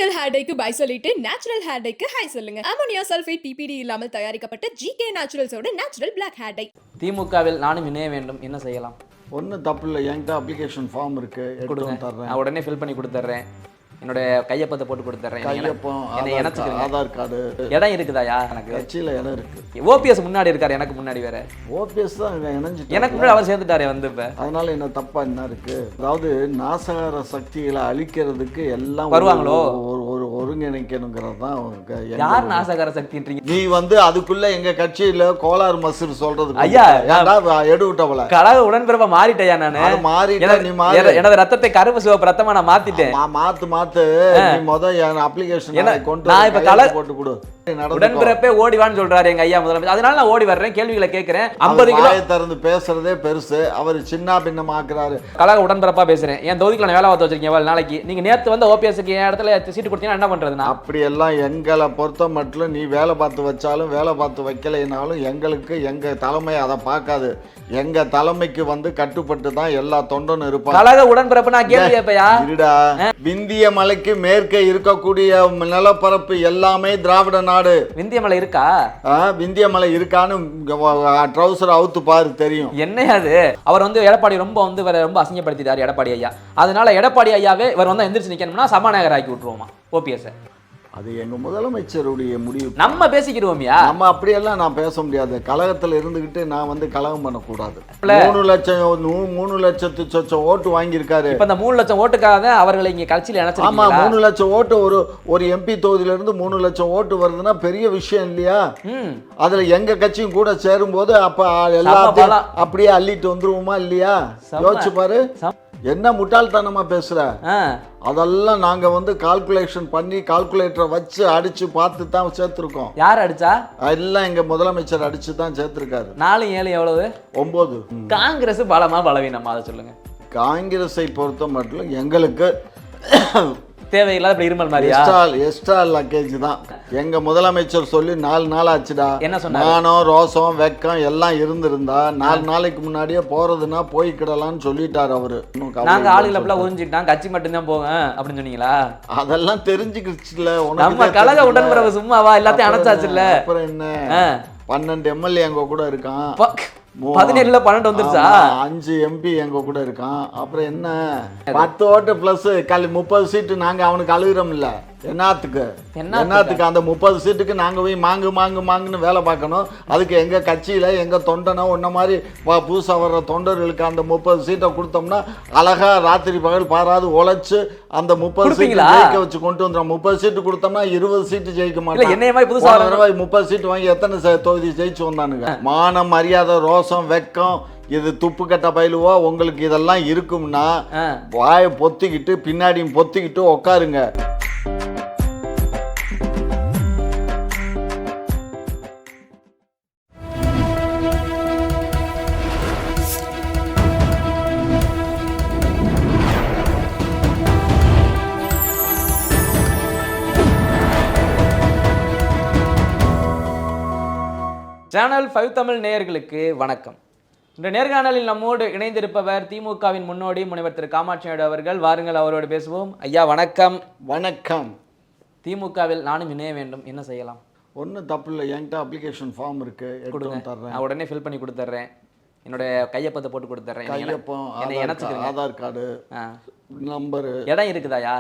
Chemical hair டைக்கு bye சொல்லிட்டு natural hair டைக்கு ஹை சொல்லுங்க. அமோனியா சல்ஃபேட் பிபிடி இல்லாமல் தயாரிக்கப்பட்ட ஜிகே நேச்சுரல்ஸோட நேச்சுரல் பிளாக் ஹேர் டை. திமுகவில் நானும் இணைய வேண்டும், என்ன செய்யலாம்? ஒன்றும் தப்பு இல்லை. என்கிட்ட அப்ளிகேஷன் ஃபார்ம் இருக்குது, கொடுங்க, தர்றேன். நான் உடனே ஃபில் பண்ணி கொடுத்துட்றேன். என்னோட கையப்பத்தை போட்டு கொடுத்துட்றேன். கையப்பம், ஆதார் கார்டு. இடம் இருக்குதாயா? எனக்கு கட்சியில் இடம் இருக்கு. ஓபிஎஸ் முன்னாடி இருக்காரு, எனக்கு முன்னாடி வேற. ஓபிஎஸ் தான் இணைஞ்சு, எனக்கு முன்னாடி அவர் சேர்ந்துட்டாரு வந்து. இப்ப அதனால என்ன தப்பா என்ன இருக்கு? அதாவது நாசகார சக்திகளை அழிக்கிறதுக்கு எல்லாம் வருவாங்களோ, ஒரு ஒருங்கிணைக்கணுங்கிறது தான். யார் நாசகார சக்தின்றீங்க நீ? அதுக்குள்ள எங்க கட்சியில கோளாறு மசூர் சொல்றது ஐயா, எடுவிட்டவள கழக உடன்பிறப்பா மாறிட்டேயா? நானு மாறிட்டேன். நீ மாறி எனது ரத்தத்தை கருப்பு சிவப்பு ரத்தமா நான் மாத்திட்டேன். மாத்து அப்ளிகேஷன் கொண்டு நான் இப்ப கலர் போட்டு கொடு. உடன்பிறப்பே ஓடிவான்னு சொல்றாரு எங்க ஐயா முதலமைச்சர். அதனால நான் ஓடி வர்றேன், கேள்விகளை கேட்கிறேன். 50 கிலோ திறந்து பேசுறதே பெருசு, அவர் சின்ன பின்னமாக்குறாரு. கழக உடன்பிறப்பா பேசுறேன். என் தொகுதிக்குள்ள நான் வேலை பார்த்து வச்சிருக்கேன் நாளைக்கு. நீங்க நேத்து வந்து ஓபிஎஸ்க்கு என் இடத்துல சீட்டு கொடுத்தீங்கன்னா என்ன பண்றதுன்னா? அப்படி எல்லாம் எங்களை பொறுத்த மட்டும் நீ வேலை பார்த்து வச்சாலும் வேலை பார்த்து வைக்கலைனாலும் எங்களுக்கு எங்க தலைமை அதை பார்க்காது. எங்க தலைமைக்கு கட்டுப்பட்டு தான் எல்லா தொண்டனும் இருப்பாங்க. கழக உடன்பிறப்பு நான் கேள்வி கேட்பையா? இருடா, விந்திய மலைக்கு மேற்கே இருக்கக்கூடிய நிலப்பரப்பு எல்லாமே திராவிட நாடு. விந்திய மலை இருக்கா? விந்திய மலை இருக்கான்னு ட்ரௌசர் அவுத்து பாரு, தெரியும். என்ன அது? அவர் எடப்பாடி ரொம்ப ரொம்ப அசிங்கப்படுத்திட்டாரு எடப்பாடி ஐயா. அதனால எடப்பாடி ஐயாவே இவர் எந்திரிச்சு நிக்கணும்னா சபாநாயகர் ஆக்கி விட்டுருவோமா ஓபிஎஸ்? அது எங்க முதலமைச்சருடைய முடிவு. நம்ம பேசிக்கிடுவோம்யா. நம்ம அப்படியெல்லாம் நான் பேச முடியாது. கழகத்தில் இருந்துகிட்டு நான் கலகம் பண்ணக்கூடாது. 3 லட்சத்து ஓட்டு வாங்கியிருக்காரு. இப்ப இந்த 3 லட்சம் ஓட்டுக்காக அவர்களை இங்க கட்சியில் இணைச்சு. ஆமா, 3 லட்சம் ஓட்டு ஒரு எம்பி தொகுதியில இருந்து 3 லட்சம் ஓட்டு வருதுன்னா பெரிய விஷயம் இல்லையா? அதுல எங்க கட்சியும் கூட சேரும் போது அப்ப எல்லாத்தையும் அப்படியே அள்ளிட்டு வந்துருவோமா இல்லையா? யோசிச்சு பாரு, என்ன முட்டாள்தனமா பேசுற. அதெல்லாம் நாங்க கால்குலேஷன் பண்ணி கால்குலேட்டரை வச்சு அடிச்சு பார்த்து தான் சேர்த்திருக்கோம். யார் அடிச்சா? எல்லாம் எங்க முதலமைச்சர் அடிச்சு தான் சேர்த்திருக்காரு. 4 7 எவ்வளவு? 9. காங்கிரஸ் பலமா பலவீனமா அதை சொல்லுங்க. காங்கிரஸை பொறுத்த மட்டும் எங்களுக்கு தேவையில்லாத இப்படி இருமல் மாதிரியா? எக்ஸ்ட்ரா லக்கேஜ் தான். எங்க முதலமைச்சர் சொல்லி 4 நாள் ஆச்சுடா. என்ன சொன்னாரு? மானம் ரோசம் வெக்கம் எல்லாம் இருந்திருந்தா 4 நாளைக்கு முன்னாடியே போறதுன்னா போய்க்கிடலாம்னு சொல்லிட்டாரு அவரு. நாங்க ஆளுகளை அப்படிலாம் உறிஞ்சிட்டான், கட்சி மட்டும்தான் போவேன் அப்படின்னு சொன்னீங்களா? அதெல்லாம் தெரிஞ்சுக்கிடுச்சுல. நம்ம கழக உடன்பிறவு சும்மாவா எல்லாத்தையும் அணைச்சாச்சுல்ல. அப்புறம் என்ன, 12 எம்எல்ஏ எங்க கூட இருக்கான். 17ல 12 வந்துருச்சா? 5 எம்பி எங்க கூட இருக்கான். அப்புறம் என்ன, 10 ஓட்டு பிளஸ் 30 சீட்டு நாங்க அவனுக்கு அழுகிறோம் இல்ல. என்னத்துக்கு அந்த 30 சீட்டுக்கு நாங்க போய் மாங்குன்னு வேலை பார்க்கணும். அதுக்கு எங்க கட்சியில எங்க தொண்டனோ உன்ன மாதிரி புதுசா வர்ற தொண்டர்களுக்கு அந்த 30 சீட்டை கொடுத்தோம்னா அழகா ராத்திரி பகல் பாராது உழைச்சு அந்த 30 சீட்டு ஜெயிக்க வச்சு கொண்டு வந்துடும். 30 சீட்டு கொடுத்தோம்னா 20 சீட்டு ஜெயிக்க மாட்டோம். 30 சீட்டு வாங்கி எத்தனை தொகுதி ஜெயிச்சு வந்தானுங்க. மானம் மரியாதை ரோசம் வெக்கம் இது துப்பு கட்ட பயிலுவோ உங்களுக்கு இதெல்லாம் இருக்கும்னா வாயை பொத்திக்கிட்டு பின்னாடியும் பொத்திக்கிட்டு உட்காருங்க. சேனல் 5 தமிழ் நேயர்களுக்கு வணக்கம். இந்த நேர்காணலில் நம்மோடு இணைந்திருப்பவர் திமுகவின் முன்னோடி முனைவர் திரு காமாட்சி நாயுடு அவர்கள். வாருங்கள், அவரோடு பேசுவோம். ஐயா வணக்கம். வணக்கம். திமுகவில் நானும் இணைய வேண்டும், என்ன செய்யலாம்? ஒன்றும் தப்பு இல்லை. என்கிட்ட அப்ளிகேஷன் ஃபார்ம் இருக்கு, கொடுங்க, நான் உடனே ஃபில் பண்ணி கொடுத்துட்றேன். என்னோட கையப்பத்தை போட்டு கொடுத்துட்றேன். கையப்பம், ஆதார் கார்டு, நம்பரு. இடம் இருக்குதாயா?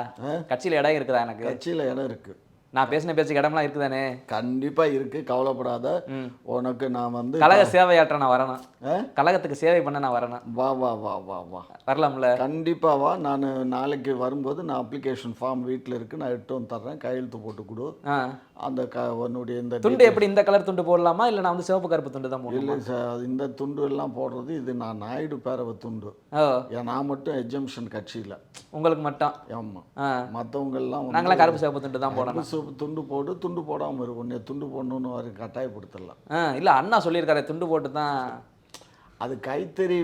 கட்சியில் இடம் இருக்குதா? எனக்கு கட்சியில் இடம் இருக்கு. நான் பேசின பேச்சுக்கு இடம்லாம் இருக்குதானே? கண்டிப்பா இருக்கு, கவலைப்படாத. உனக்கு நான் கழக சேவையாற்ற நான் வரணும். கழகத்துக்கு சேவை பண்ண நான் வரணும். வா வா வா வா வா வரலாம்ல? கண்டிப்பா வா. நான் நாளைக்கு வரும்போது நான் அப்ளிகேஷன் ஃபார்ம் வீட்டில் இருக்கு, நான் எடுத்து வந்து தர்றேன். கையெழுத்து போட்டு கொடு. அந்த உன்னுடைய இந்த துண்டு எப்படி இந்த கலர் துண்டு போடலாமா இல்லை நான் சிவப்பு கருப்பு துண்டு தான் போடணும்? இல்லை சார், இந்த துண்டு எல்லாம் போடுறது இது நான் நாயுடு பேரவை துண்டு. நான் மட்டும் எக்ஸம்ஷன் கட்சியில். உங்களுக்கு மட்டும்? ஆமாம். மற்றவங்க எல்லாம் நாங்களாம் கருப்பு சிவப்பு துண்டு தான் போடணும். துண்டு போடு, துண்டு போடாமல் இருக்கும். நீ துண்டு போடணுன்னு வர கட்டாயப்படுத்தலாம். இல்லை, அண்ணா சொல்லியிருக்காரு துண்டு போட்டு தான். அது கைத்தறி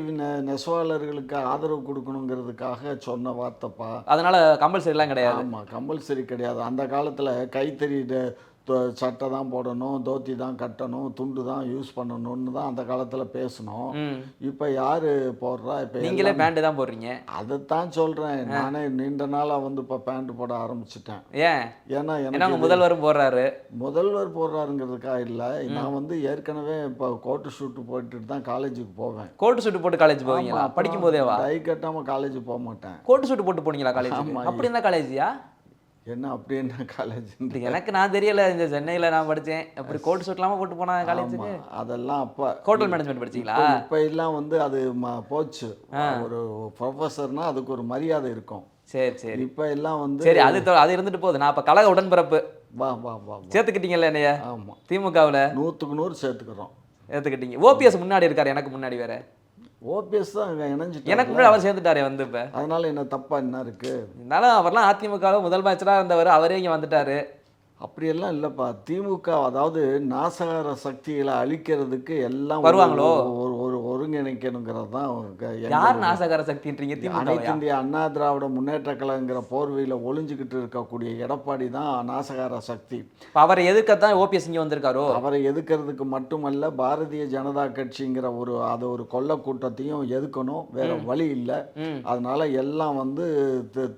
நெசவாளர்களுக்கு ஆதரவு கொடுக்கணுங்கிறதுக்காக சொன்ன வார்த்தைப்பா. அதனால கம்பல்சரிலாம் கிடையாது. ஆமாம், கம்பல்சரி கிடையாது. அந்த காலத்தில் கைத்தறி சட்டை தான் போடணும், தோத்தி தான் கட்டணும், துண்டு தான் யூஸ் பண்ணணும்னு தான் அந்த காலத்தில் பேசணும். இப்போ யார் போடுறா? இப்போ நீங்களே பேண்ட் தான் போடுறீங்க. அதைத்தான் சொல்கிறேன். நானே நீண்ட நாளாக வந்து இப்போ பேண்ட் போட ஆரம்பிச்சிட்டேன். ஏன்? ஏன்னா ஏன்னா எனக்கு முதல்வரும் போடுறாரு. முதல்வர் போடுறாருங்கிறதுக்காக இல்லை, நான் வந்து ஏற்கனவே இப்போ கோட்டு ஷூட்டு போட்டுட்டு தான் காலேஜுக்கு போவேன். கோட்டு சூட்டு போட்டு காலேஜ் போவீங்களா? படிக்கும் போதேவா? டை கட்டாமல் காலேஜ் போக மாட்டேன். கோட்டு சூட்டு போட்டு போனீங்களா காலேஜ்? அப்படி இருந்தா காலேஜியா? என்ன அப்படி என்ன காலேஜ்? எனக்கு நான் தெரியல. இந்த சென்னையில நான் படிச்சேன். அப்படி கோட் சூட் இல்லாம போட்டு போனா காலேஜுக்கு? அதெல்லாம் அப்போ ஹோட்டல் மேனேஜ்மெண்ட் படிச்சீங்களா? இப்போ எல்லாம் வந்து அது போச்சு. ஒரு ப்ரொஃபஸர்னா அதுக்கு ஒரு மரியாதை இருக்கும். சரி சரி. இப்போ எல்லாம் வந்து சரி, அது இருந்துட்டு போகுது. நான் இப்ப கழக உடன்பிறப்பு வா வா வா வா. சேர்த்துக்கிட்டீங்கல்ல என்னைய? ஆமாம், திமுகவுல 100க்கு 100 சேர்த்துக்கிறோம். சேர்த்துக்கிட்டீங்க. ஓபிஎஸ் முன்னாடி இருக்காரு, எனக்கு முன்னாடி வேற. ஓபிஎஸ் தான் இணைஞ்சிட்டு எனக்கு முன்னாடி அவர் சேர்ந்துட்டாரு வந்து. இப்ப அதனால என்ன தப்பா என்ன இருக்கு? இருந்தாலும் அவர்லாம் அதிமுகவில் முதலமைச்சராக இருந்தவர், அவரே இங்க வந்துட்டாரு. அப்படியெல்லாம் இல்லைப்பா. திமுக அதாவது நாசகார சக்திகளை அழிக்கிறதுக்கு எல்லாம் வருவாங்களோ? ஒரு ஒருங்கிணைக்கணுங்கிறது தான் யார் நாசகார சக்தின்றீங்க? அனைத்து திமுக. இந்திய அண்ணா திராவிட முன்னேற்ற கழகங்கிற போர்வையில் ஒளிஞ்சுக்கிட்டு இருக்கக்கூடிய எடப்பாடி தான் நாசகார சக்தி. அவரை எதிர்க்கத்தான் ஓபிஎஸ் இங்க வந்திருக்காரோ? அவரை எதுக்கிறதுக்கு மட்டுமல்ல, பாரதிய ஜனதா கட்சிங்கிற ஒரு கொள்ள கூட்டத்தையும் எதுக்கணும். வேற வழி இல்லை. அதனால எல்லாம் வந்து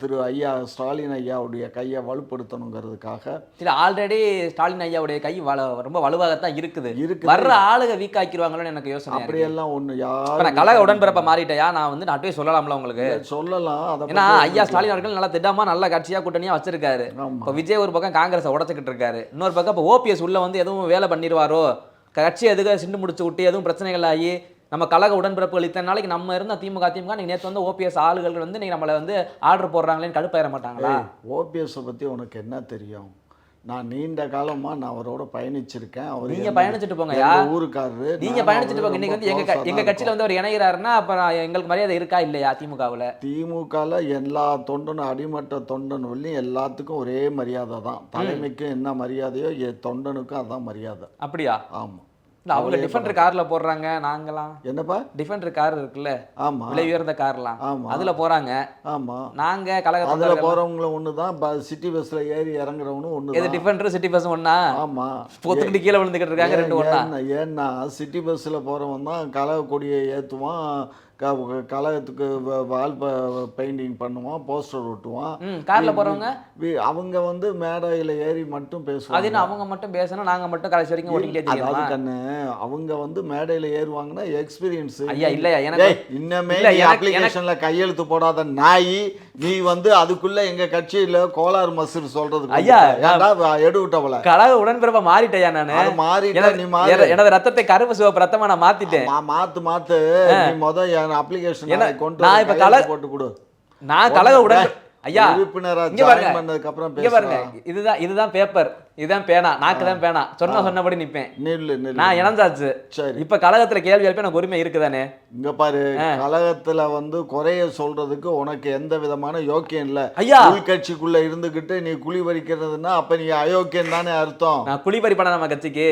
திரு ஐயா ஸ்டாலின் ஐயாவுடைய கையை வலுப்படுத்தணுங்கிறதுக்காக. ஆல்ரெடி ஸ்டாலின் ஐயாவுடைய கை ரொம்ப வலுவாகத்தான் இருக்குது. இருக்குது. வர்ற ஆளுக வீக் ஆக்கிடுவாங்களோன்னு எனக்கு யோசனை. அப்படியெல்லாம் ஒண்ணு இப்ப நான் கழக உடன்பிறப்ப மாறிட்டையா? நான் வந்து நாட்டே சொல்லலாம்ல உங்களுக்கு? சொல்லலாம். ஏன்னா ஐயா ஸ்டாலின் அவர்கள் நல்லா திட்டமா நல்ல கட்சியா கூட்டணியா வச்சிருக்காரு. இப்ப விஜய் ஒரு பக்கம் காங்கிரஸை உடச்சுக்கிட்டு இருக்காரு, இன்னொரு பக்கம் இப்ப ஓபிஎஸ் உள்ள வந்து எதுவும் வேலை பண்ணிடுவாரோ, கட்சி எதுக்கு சிண்டு முடிச்சு விட்டு எதுவும் பிரச்சனைகள் ஆகி நம்ம கழக உடன்பிறப்புகள் இத்தனை நாளைக்கு நம்ம இருந்த திமுக நீங்க நேற்று வந்து ஓபிஎஸ் ஆளுகள் வந்து நீங்க நம்மளை வந்து ஆர்டர் போடுறாங்களேன்னு கடுப்பாயிர மாட்டாங்களா? ஓபிஎஸ் பத்தி உனக்கு என்ன தெரியும்? நான் நீண்ட காலமா நான் அவரோட பயணிச்சிருக்கேன். அவர் நீங்க பயணிச்சுட்டு போங்கயா, ஊருக்காரரு. நீங்க பயணிச்சுட்டு போங்க. இன்னைக்கு வந்து எங்க கட்சியில வந்து அவர் இணைகிறாருன்னா அப்புறம் எங்களுக்கு மரியாதை இருக்கா இல்லையா? திமுகவில் எல்லா தொண்டனும் அடிமட்ட தொண்டன் வரலையும் எல்லாத்துக்கும் ஒரே மரியாதை தான். தலைமைக்கும் என்ன மரியாதையோ தொண்டனுக்கும் அதான் மரியாதை. அப்படியா? ஆமா. அவங்க டிஃபெண்டர் கார்ல போடுறாங்க, நாங்கலாம் என்னப்பா டிஃபெண்டர் கார் இருக்குல்ல, ஆமா, விலை உயர்ந்த கார்லாம், ஆமா, அதுல போறாங்க. ஆமா, நாங்க கழக அதுல போறவங்களும் ஒண்ணுதான், சிட்டி பஸ்ல ஏறி இறங்குறவனும் ஒண்ணு. எது டிஃபெண்டர் சிட்டி பஸ் ஒண்ணா? ஆமா, போத்துக்கிட்டு கீழே விழுந்துக்கிட்டு இருக்காங்க ரெண்டு ஒண்ணா? ஏன்னா சிட்டி பஸ்ல போறவன் தான் கழக கொடியை ஏத்துவான், கழகத்துக்கு வால் பெயிண்டிங் பண்ணுவான், போஸ்டர் ஒட்டுவான். கார்ல போறவங்க அவங்க வந்து மேடையில ஏறி மட்டும் பேசுவாங்க. அது என்ன அவங்க மட்டும் பேசணும், நாங்க மட்டும் கடைசி வரைக்கும் ஓட்டிக்கிட்டே கண்ணு. அவங்க வந்து மேடையில ஏறுவாங்கன்னா எக்ஸ்பீரியன்ஸ். ஐயா இல்லையா, எனக்கு இன்னமே அப்ளிகேஷன்ல கையெழுத்து போடாத நாய் நீ வந்து அதுக்குள்ள எங்க கட்சியில கோளாறு மசூர் சொல்றது. ஐயா எடுவிட்டவள கழக உடன்பிறப்பா மாறிட்டேயா? நானு மாறிட்டேன். நீ மாறி எனது ரத்தத்தை கருப்பு சிவப்பு ரத்தமா நான் மாத்திட்டேன். மாத்து நீ முத அப்ளிகேஷன் கொண்டு நான் இப்ப கழக போட்டு கொடு. நான் கழக உடன் ஐயா உறுப்பினரா ஜாயின் பண்ணதுக்கு அப்புறம் பாருங்க, இதுதான் பேப்பர், இதுதான் பேனா, நாக்கு தான் பேனா, சொன்னபடி நிப்பேன். நான் இணைஞ்சாச்சு. இப்ப கழகத்துல கேள்வி எழுப்ப எனக்கு உரிமை இருக்குதானே? இங்க பாரு, கழகத்துல வந்து குறைய சொல்றதுக்கு உனக்கு எந்த விதமான யோக்கியம் இல்ல. ஐயா உள்கட்சிக்குள்ள இருந்துகிட்டு நீ குழி பறிக்கிறதுன்னா அப்ப நீ அயோக்கியம் தானே அர்த்தம். நான் குழி பறிப்பேனா நம்ம கட்சிக்கு?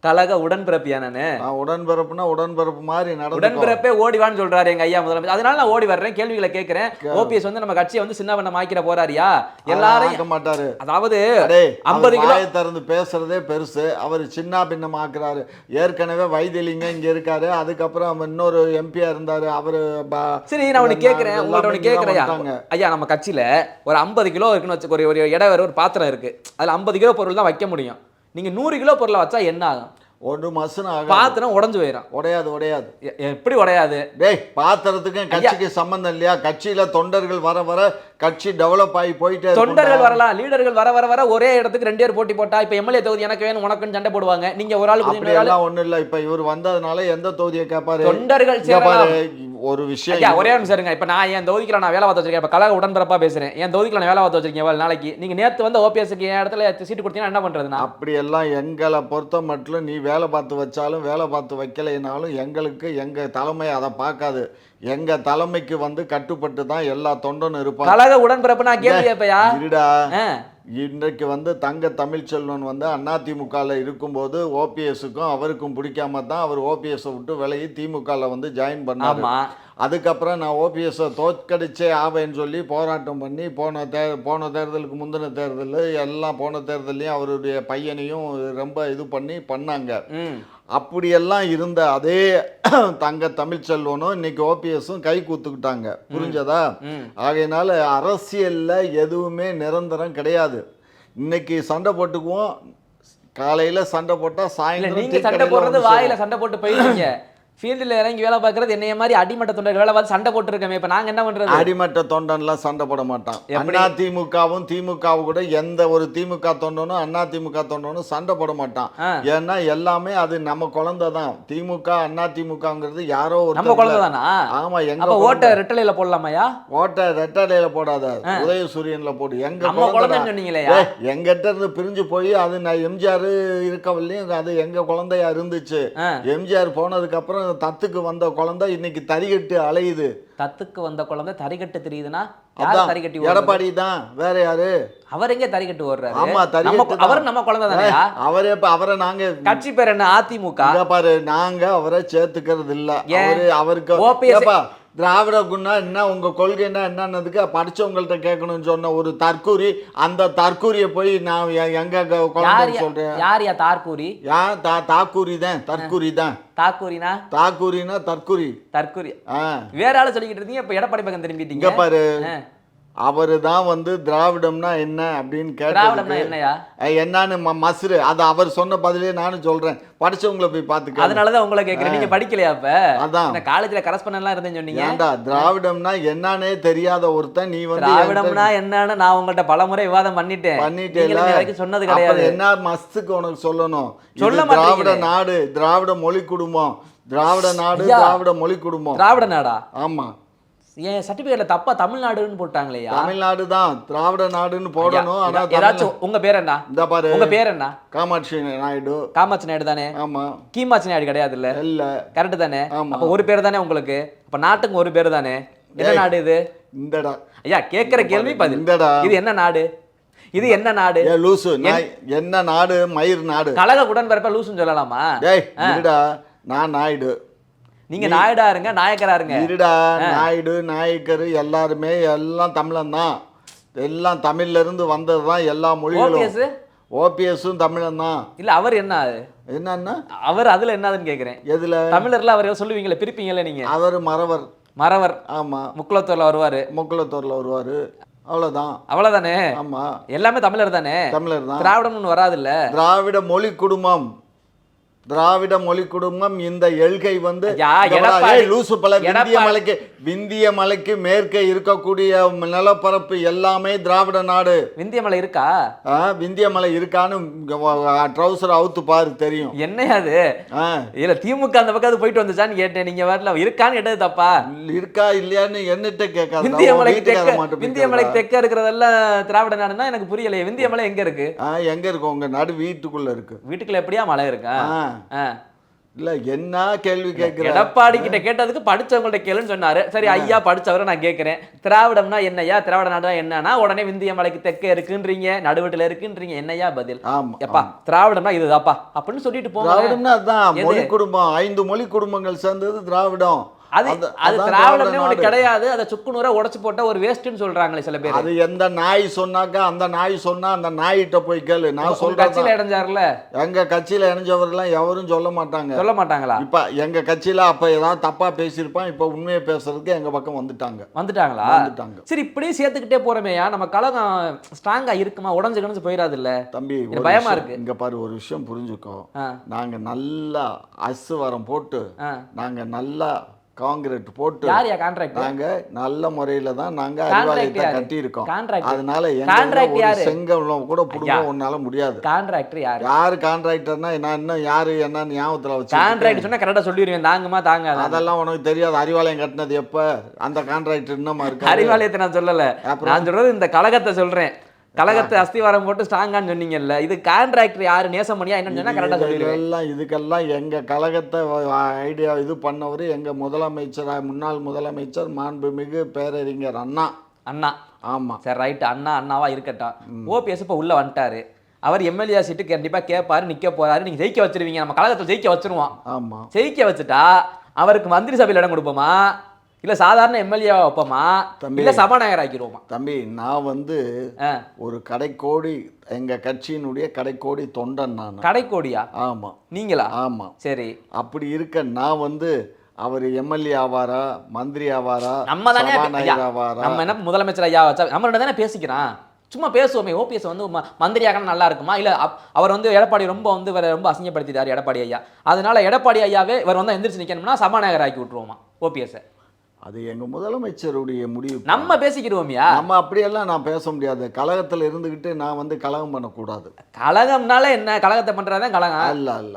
கழக உடன்பிறப்பியா? நானு உடன்பிறப்புனா உடன்பிறப்பு மாதிரி நடந்து உடன்பிறப்பே ஓடிவான்னு சொல்றாரு எங்க ஐயா முதலமைச்சர். அதனால நான் ஓடி வர்றேன், கேள்விகளை கேட்கிறேன். ஓபிஎஸ் வந்து நம்ம கட்சியை வந்து சின்ன பண்ண மாய்க்கிற போறாரியா? எல்லாரும் மாட்டாரு. அதாவது 50 கிலோ திறந்து பேசுறதே பெருசு. அவர் சின்ன பின்னமாக்குறாரு. ஏற்கனவே வைத்தியலிங்கம் இங்க இருக்காரு, அதுக்கப்புறம் இன்னொரு எம்பியா இருந்தாரு அவரு. சரி, நான் ஒண்ணு கேட்கிறேன், உங்கள்ட்ட ஒண்ணு கேட்கிறேன் ஐயா. நம்ம கட்சியில ஒரு 50 கிலோ இருக்குன்னு வச்சு, ஒரு இடம் வேற ஒரு பாத்திரம் இருக்கு, அதுல 50 கிலோ பொருள் தான் வைக்க முடியும். நீங்க 100 கிலோ பொருளை வச்சா என்ன ஆகும்? ஒரு மாசம் பாத்திரம் உடஞ்சு போயிடும். உடையாது. எப்படி உடையாது? டேய், பாத்திரத்துக்கும் கட்சிக்கு சம்பந்தம் இல்லையா? கட்சியில தொண்டர்கள் வர வர கட்சி டெவலப் ஆகி போயிட்டே. தொண்டர்கள் வரலாம், லீடர்கள் வர வர ஒரே இடத்துக்கு 2 பேர் போட்டி போட்டா இப்ப எம்எல்ஏ தொகுதி எனக்கு வேணும் உனக்குன்னு சண்டை போடுவாங்க. நீங்க ஒரு ஆளுக்கு ஒண்ணு இல்ல. இப்ப இவர் வந்ததுனால எந்த தொகுதியை கேட்பாரு? தொண்டர்கள் ஒரு விஷயம். ஒரே நிமிஷம். இப்ப நான் என் தொகுதிக்குள்ள நான் வேலை பார்த்து வச்சிருக்கேன். இப்ப கழக உடன்பிறப்பா பேசுறேன். என் தொகுதிக்குள்ள நான் வேலை பார்த்து வச்சிருக்கேன். எவ்வளவு நாளைக்கு நீங்க நேத்து வந்து ஓபிஎஸ்க்கு என் இடத்துல சீட்டு கொடுத்தீங்கன்னா என்ன பண்றது? அப்படி எல்லாம் எங்களை பொறுத்த மட்டும் நீ வேலை பார்த்து வச்சாலும் வேலை பார்த்து வைக்கலைனாலும் எங்களுக்கு எங்க தலைமை அதை பார்க்காது. எங்க தலைமைக்கு வந்து கட்டுப்பட்டு தான் எல்லா தொண்டனும் இருப்பாங்க. கழக உடன்பிறப்பு நான் கேள்வி கேட்பையா? இருடா, ஆ. இன்றைக்கு வந்து தங்க தமிழ்ச்செல்வன் வந்து அதிமுகவில் இருக்கும்போது ஓபிஎஸ்க்கும் அவருக்கும் பிடிக்காம தான் அவர் ஓபிஎஸ்ஸை விட்டு விலகி திமுகவில் வந்து ஜாயின் பண்ணாரு. ஆமா. அதுக்கப்புறம் நான் ஓபிஎஸ்ஸை தோற்கடிச்சே ஆவேன்னு சொல்லி போராட்டம் பண்ணி போன தேர்தலுக்கு முந்தின தேர்தல் எல்லாம் போன தேர்தலையும் அவருடைய பையனையும் ரொம்ப இது பண்ணாங்க. அப்படியெல்லாம் இருந்த அதே தங்க தமிழ்ச்செல்வனும் இன்னைக்கு ஓபிஎஸும் கை கூத்துக்கிட்டாங்க. புரிஞ்சதா? ஆகையினால அரசியல்ல எதுவுமே நிரந்தரம் கிடையாது. இன்னைக்கு சண்டை போட்டுக்குவோம், காலையில சண்டை போட்டா சாயந்தரம் நீங்க சண்டை போடுறது வாயில சண்டை போட்டு போயிருக்கீங்க. ஃபீல்டில் இறங்கி வேலை பார்க்கறது என்னைய மாதிரி அடிமட்ட தொண்டர்கள் வேலை பார்த்து சண்டை போட்டுருக்கமே. இப்போ நாங்கள் என்ன பண்ணுறது? அடிமட்ட தொண்டன்லாம் சண்டை போட மாட்டான். அதிமுகவும் திமுகவும் கூட எந்த ஒரு திமுக தொண்டனும் அதிமுக தொண்டனும் சண்டை போட மாட்டான். ஏன்னா எல்லாமே அது நம்ம குழந்தை தான். திமுக அதிமுகங்கிறது யாரோ ஒரு நம்ம குழந்தை தானா? ஆமா. எங்க ஓட்டை ரெட்டலையில போடலாமையா? ஓட்டை ரெட்டலையில போடாத, உதயசூரியன்ல போடு. எங்க குழந்தை சொன்னீங்களே, எங்கிட்ட இருந்து பிரிஞ்சு போய் அது நான் எம்ஜிஆர் இருக்கவில்லையும் அது எங்க குழந்தையா இருந்துச்சு. எம்ஜிஆர் போனதுக்கு அப்புறம் தத்துக்கு வந்த குழந்தை இன்னைக்கு தறிகட்டு அலையுது. தத்துக்கு வந்த குழந்தை தறிகட்டு தெரியுதுன்னா தறிகட்டி? எடப்பாடி தான், வேற யாரு? அவர் எங்க தறிகட்டு ஓடுறாரு? ஆமா, அவர் நம்ம குழந்தை தானே. அவரை நாங்க கட்சி பேர் என்ன? அதிமுக. பாரு, நாங்க அவரை சேர்த்துக்கிறது இல்ல. அவருக்கு திராவிட குணா என்ன, உங்க கொள்கைன்னா என்னன்னதுக்கு படிச்சவங்கள்ட்ட கேட்கணும்னு சொன்ன ஒரு தற்கூரி. அந்த தற்கூரியை போய் நான் எங்க குழந்தை சொல்றேன். யார் தார்கூரி? தாக்கூரி தான், தற்கூரி தான். தாக்கூரினா தற்கூரி. தற்கூரி வேற ஆளு சொல்லிக்கிட்டு இருந்தீங்க. இப்ப எடப்பாடி பக்கம் திரும்பிட்டீங்க. பாரு, அவரு தான் வந்து திராவிடம்னா என்ன அப்படின்னு கேட்டாருன்னா என்னையா என்னன்னு மசுரு. அது அவர் சொன்ன பதிலே நானும் சொல்றேன். படிச்சவங்களை போய் பாத்துக்க. அதனாலதான் உங்களை கேட்கிறேன். நீங்க படிக்கலையா? அப்ப அதான் காலேஜ்ல கரஸ்பாண்ட் எல்லாம் இருந்தேன்னு சொன்னீங்க. ஏன்டா திராவிடம்னா என்னன்னே தெரியாத ஒருத்தன் நீ வந்து திராவிடம்னா என்னன்னு நான் உங்கள்கிட்ட பலமுறை விவாதம் பண்ணிட்டேன். சொன்னது கிடையாது. என்ன மஸ்துக்கு உனக்கு சொல்லணும்? திராவிட நாடு, திராவிட மொழி குடும்பம், திராவிட நாடு, திராவிட மொழி குடும்பம். திராவிட நாடா? ஆமா. ஏன் சர்டிபிகேட்ல தப்பா தமிழ்நாடுன்னு போட்டாங்களே? தமிழ்நாடு தான், திராவிட நாடுன்னு போடணும். ஆனா ஏதாச்சும் உங்க பேர் என்ன? இந்த பாரு, உங்க பேர் என்ன? காமாட்சி நாயுடு. காமாட்சி நாயுடு தானே? ஆமா. கீமாட்சி நாயுடு கிடையாது இல்ல? இல்ல. கரெக்ட் தானே? அப்ப ஒரு பேர் தானே உங்களுக்கு. அப்ப நாட்டுக்கு ஒரு பேர் தானே. என்ன நாடு இது? இந்தடா. ஐயா கேக்குற கேள்வி பதில். இந்தடா. இது என்ன நாடு? இது என்ன நாடு? லூசு. என்ன நாடு? மயிர் நாடு. கழக உடன்பிறப்ப லூசுன்னு சொல்லலாமா? டேய் இருடா, நான் நாயுடு. நீங்க நாயுடா இருங்க, நாயக்கரா இருங்க. இருடா, நாயுடு நாயக்கர் எல்லாருமே எல்லாம் தமிழன் தான். எல்லாம் தமிழ்ல இருந்து வந்ததுதான் எல்லா மொழிகளும். ஓபிஎஸும் தமிழன் தான். இல்ல அவர் என்ன? என்னன்னா அவர் அதுல என்னதுன்னு கேக்குறேன். எதுல? தமிழர்ல அவர் சொல்லுவீங்களே, பிரிப்பீங்கல்ல நீங்க. அவர் மறவர். மறவர். ஆமா. முக்குளத்தூர்ல வருவாரு. முக்குளத்தூர்ல வருவாரு. அவ்வளவுதான். அவ்வளவுதானே? ஆமா. எல்லாமே தமிழர் தானே? தமிழர் தான். திராவிடம்னு வராது இல்ல? திராவிட மொழி குடும்பம், திராவிட மொழி குடும்பம். இந்த எல்கை வந்து லூசு பல விந்திய மலைக்கு மேற்கே இருக்கக்கூடிய நிலப்பரப்பு எல்லாமே திராவிட நாடு. விந்திய மலை இருக்கா? விந்திய மலை இருக்கான்னு ட்ரௌசர் அவுத்து பாரு, தெரியும். என்ன அது? இல்ல திமுக அந்த பக்கம் போயிட்டு வந்துச்சான்னு கேட்டேன். நீங்க வரல இருக்கான்னு கேட்டது தப்பா? இருக்கா இல்லையான்னு என்னட்ட கேட்காது. விந்திய மலைக்கு தெற்க இருக்கிறதெல்லாம் திராவிட நாடுன்னா எனக்கு புரியலையே. விந்திய மலை எங்க இருக்கு? எங்க இருக்கு? உங்க நாடு வீட்டுக்குள்ள இருக்கு. வீட்டுக்குள்ள எப்படியா மலை இருக்கா? இல்ல என்ன கேள்வி கேட்கிறேன்? எடப்பாடி கிட்ட கேட்டதுக்கு படிச்சவங்கள்ட்ட கேளுன்னு சொன்னாரு. சரி ஐயா படிச்சவரை நான் கேட்கிறேன். திராவிடம்னா என்னையா? திராவிட நாடுனா என்னன்னா உடனே விந்திய மலைக்கு தெற்க இருக்குன்றீங்க, நடுவட்டுல இருக்குன்றீங்க. என்னையா பதில்? எப்பா திராவிடம்னா இதுதாப்பா அப்படின்னு சொல்லிட்டு போங்க. திராவிடம்னா அதான் மொழி குடும்பம். 5 மொழி குடும்பங்கள் சேர்ந்தது திராவிடம். அது திராவிடமே ஒண்ணு கிடையாது. அதை சுக்குநூறா உடைச்சு போட்ட ஒரு வேஸ்ட்னு சொல்றாங்களே சில பேர். அது எந்த நாய் சொன்னாக்கா அந்த நாய் சொன்னா அந்த நாய்கிட்ட போய் கேளு. நான் சொல்றேன். கட்சியில இணைஞ்சாருல, எங்க கட்சியில இணைஞ்சவரெல்லாம் எவரும் சொல்ல மாட்டாங்களா? இப்ப எங்க கட்சியில அப்ப ஏதாவது தப்பா பேசியிருப்பான், இப்ப உண்மையை பேசுறதுக்கு எங்க பக்கம் வந்துட்டாங்களா? சரி, இப்படியே சேர்த்துக்கிட்டே போறமேயா நம்ம கழகம் ஸ்ட்ராங்கா இருக்குமா? உடஞ்சு போயிடாது இல்ல தம்பி? பயமா இருக்கு. இங்க பாரு, ஒரு விஷயம் புரிஞ்சுக்கோ. நாங்க நல்லா அசுவரம் போட்டு, நாங்க நல்லா கான்கிரீட் போட்டு, நாங்க நல்ல முறையில தான் நாங்க அறிவாலயத்தை கட்டி இருக்கோம். அதனால செங்கல்லம் கூட புடுங்க உன்னால முடியாது. கான்ட்ராக்டர் யாரு? கான்ட்ராக்டர்னா நான் இன்னும் யாரு என்ன ஞாபகத்துல வச்சு கான்ட்ராக்டர் சொன்னா கரெக்டா சொல்லிடுவேன். தாங்கமா தாங்க. அதெல்லாம் உனக்கு தெரியாது. அறிவாலயம் கட்டினது எப்ப? அந்த கான்ட்ராக்டர் இன்னமா இருக்கு? அறிவாலயத்தை நான் சொல்லல, நான் சொல்றது இந்த கழகத்தை சொல்றேன். கழகத்தை அஸ்திவாரம் போட்டு ஸ்ட்ராங்கான்னு சொன்னீங்கல்ல, இது கான்ட்ராக்டர் யாரு நேசம் பண்ணியா என்னன்னு சொன்னா கரெக்டா சொல்லிடுவேன். இதுக்கெல்லாம் எங்க கழகத்தை ஐடியா இது பண்ணவர் எங்க முன்னாள் முதலமைச்சர் மாண்புமிகு பேரறிஞர் அண்ணா. ஆமா சரி ரைட், அண்ணாவா இருக்கட்டும். ஓபிஎஸ் இப்ப உள்ள வந்துட்டாரு, அவர் எம்எல்ஏ சீட்டு கண்டிப்பா கேட்பாரு, நிக்க போறாரு, நீங்க ஜெயிக்க வச்சிருவீங்க, நம்ம கழகத்தில் ஜெயிக்க வச்சிருவோம். ஆமா ஜெயிக்க வச்சுட்டா அவருக்கு மந்திரி சபையில் இடம் கொடுப்போமா, இல்ல சாதாரண எம்எல்ஏ வைப்போமா, இல்ல சபாநாயகர் ஆக்கிடுவோமா? தம்பி, நான் ஒரு கடைக்கோடி எங்க கட்சியினுடைய கடைக்கோடி தொண்டன் நான். கடைக்கோடியா? ஆமா. நீங்களா? ஆமா. சரி. அப்படி இருக்க நான் அவர் எம்எல்ஏ ஆவாரா, மந்திரி ஆவாரா, நம்ம தானே ஆவாரா, நம்ம என்ன முதலமைச்சர் ஐயா வச்சா நம்ம தானே பேசிக்கிறான், சும்மா பேசுவோமே. ஓபிஎஸ் மந்திரியாக நல்லா இருக்குமா, இல்ல அவர் எடப்பாடி ரொம்ப அசிங்கப்படுத்திட்டாரு எடப்பாடி ஐயா, அதனால எடப்பாடி ஐயாவே இவர் எந்திரிச்சு நிக்கணும்னா சபாநாயகர் ஆக்கி விட்டுருவோமா ஓபிஎஸ்? அது எங்க முதலமைச்சருடைய முடிவு. நம்ம பேசிக்கிடுவோம்யா. நம்ம அப்படியெல்லாம் நான் பேச முடியாது. கழகத்துல இருந்துகிட்டு நான் கலகம் பண்ணக்கூடாது. கழகம்னால என்ன, கழகத்தை பண்றதான் கழகம் அல்ல அல்ல.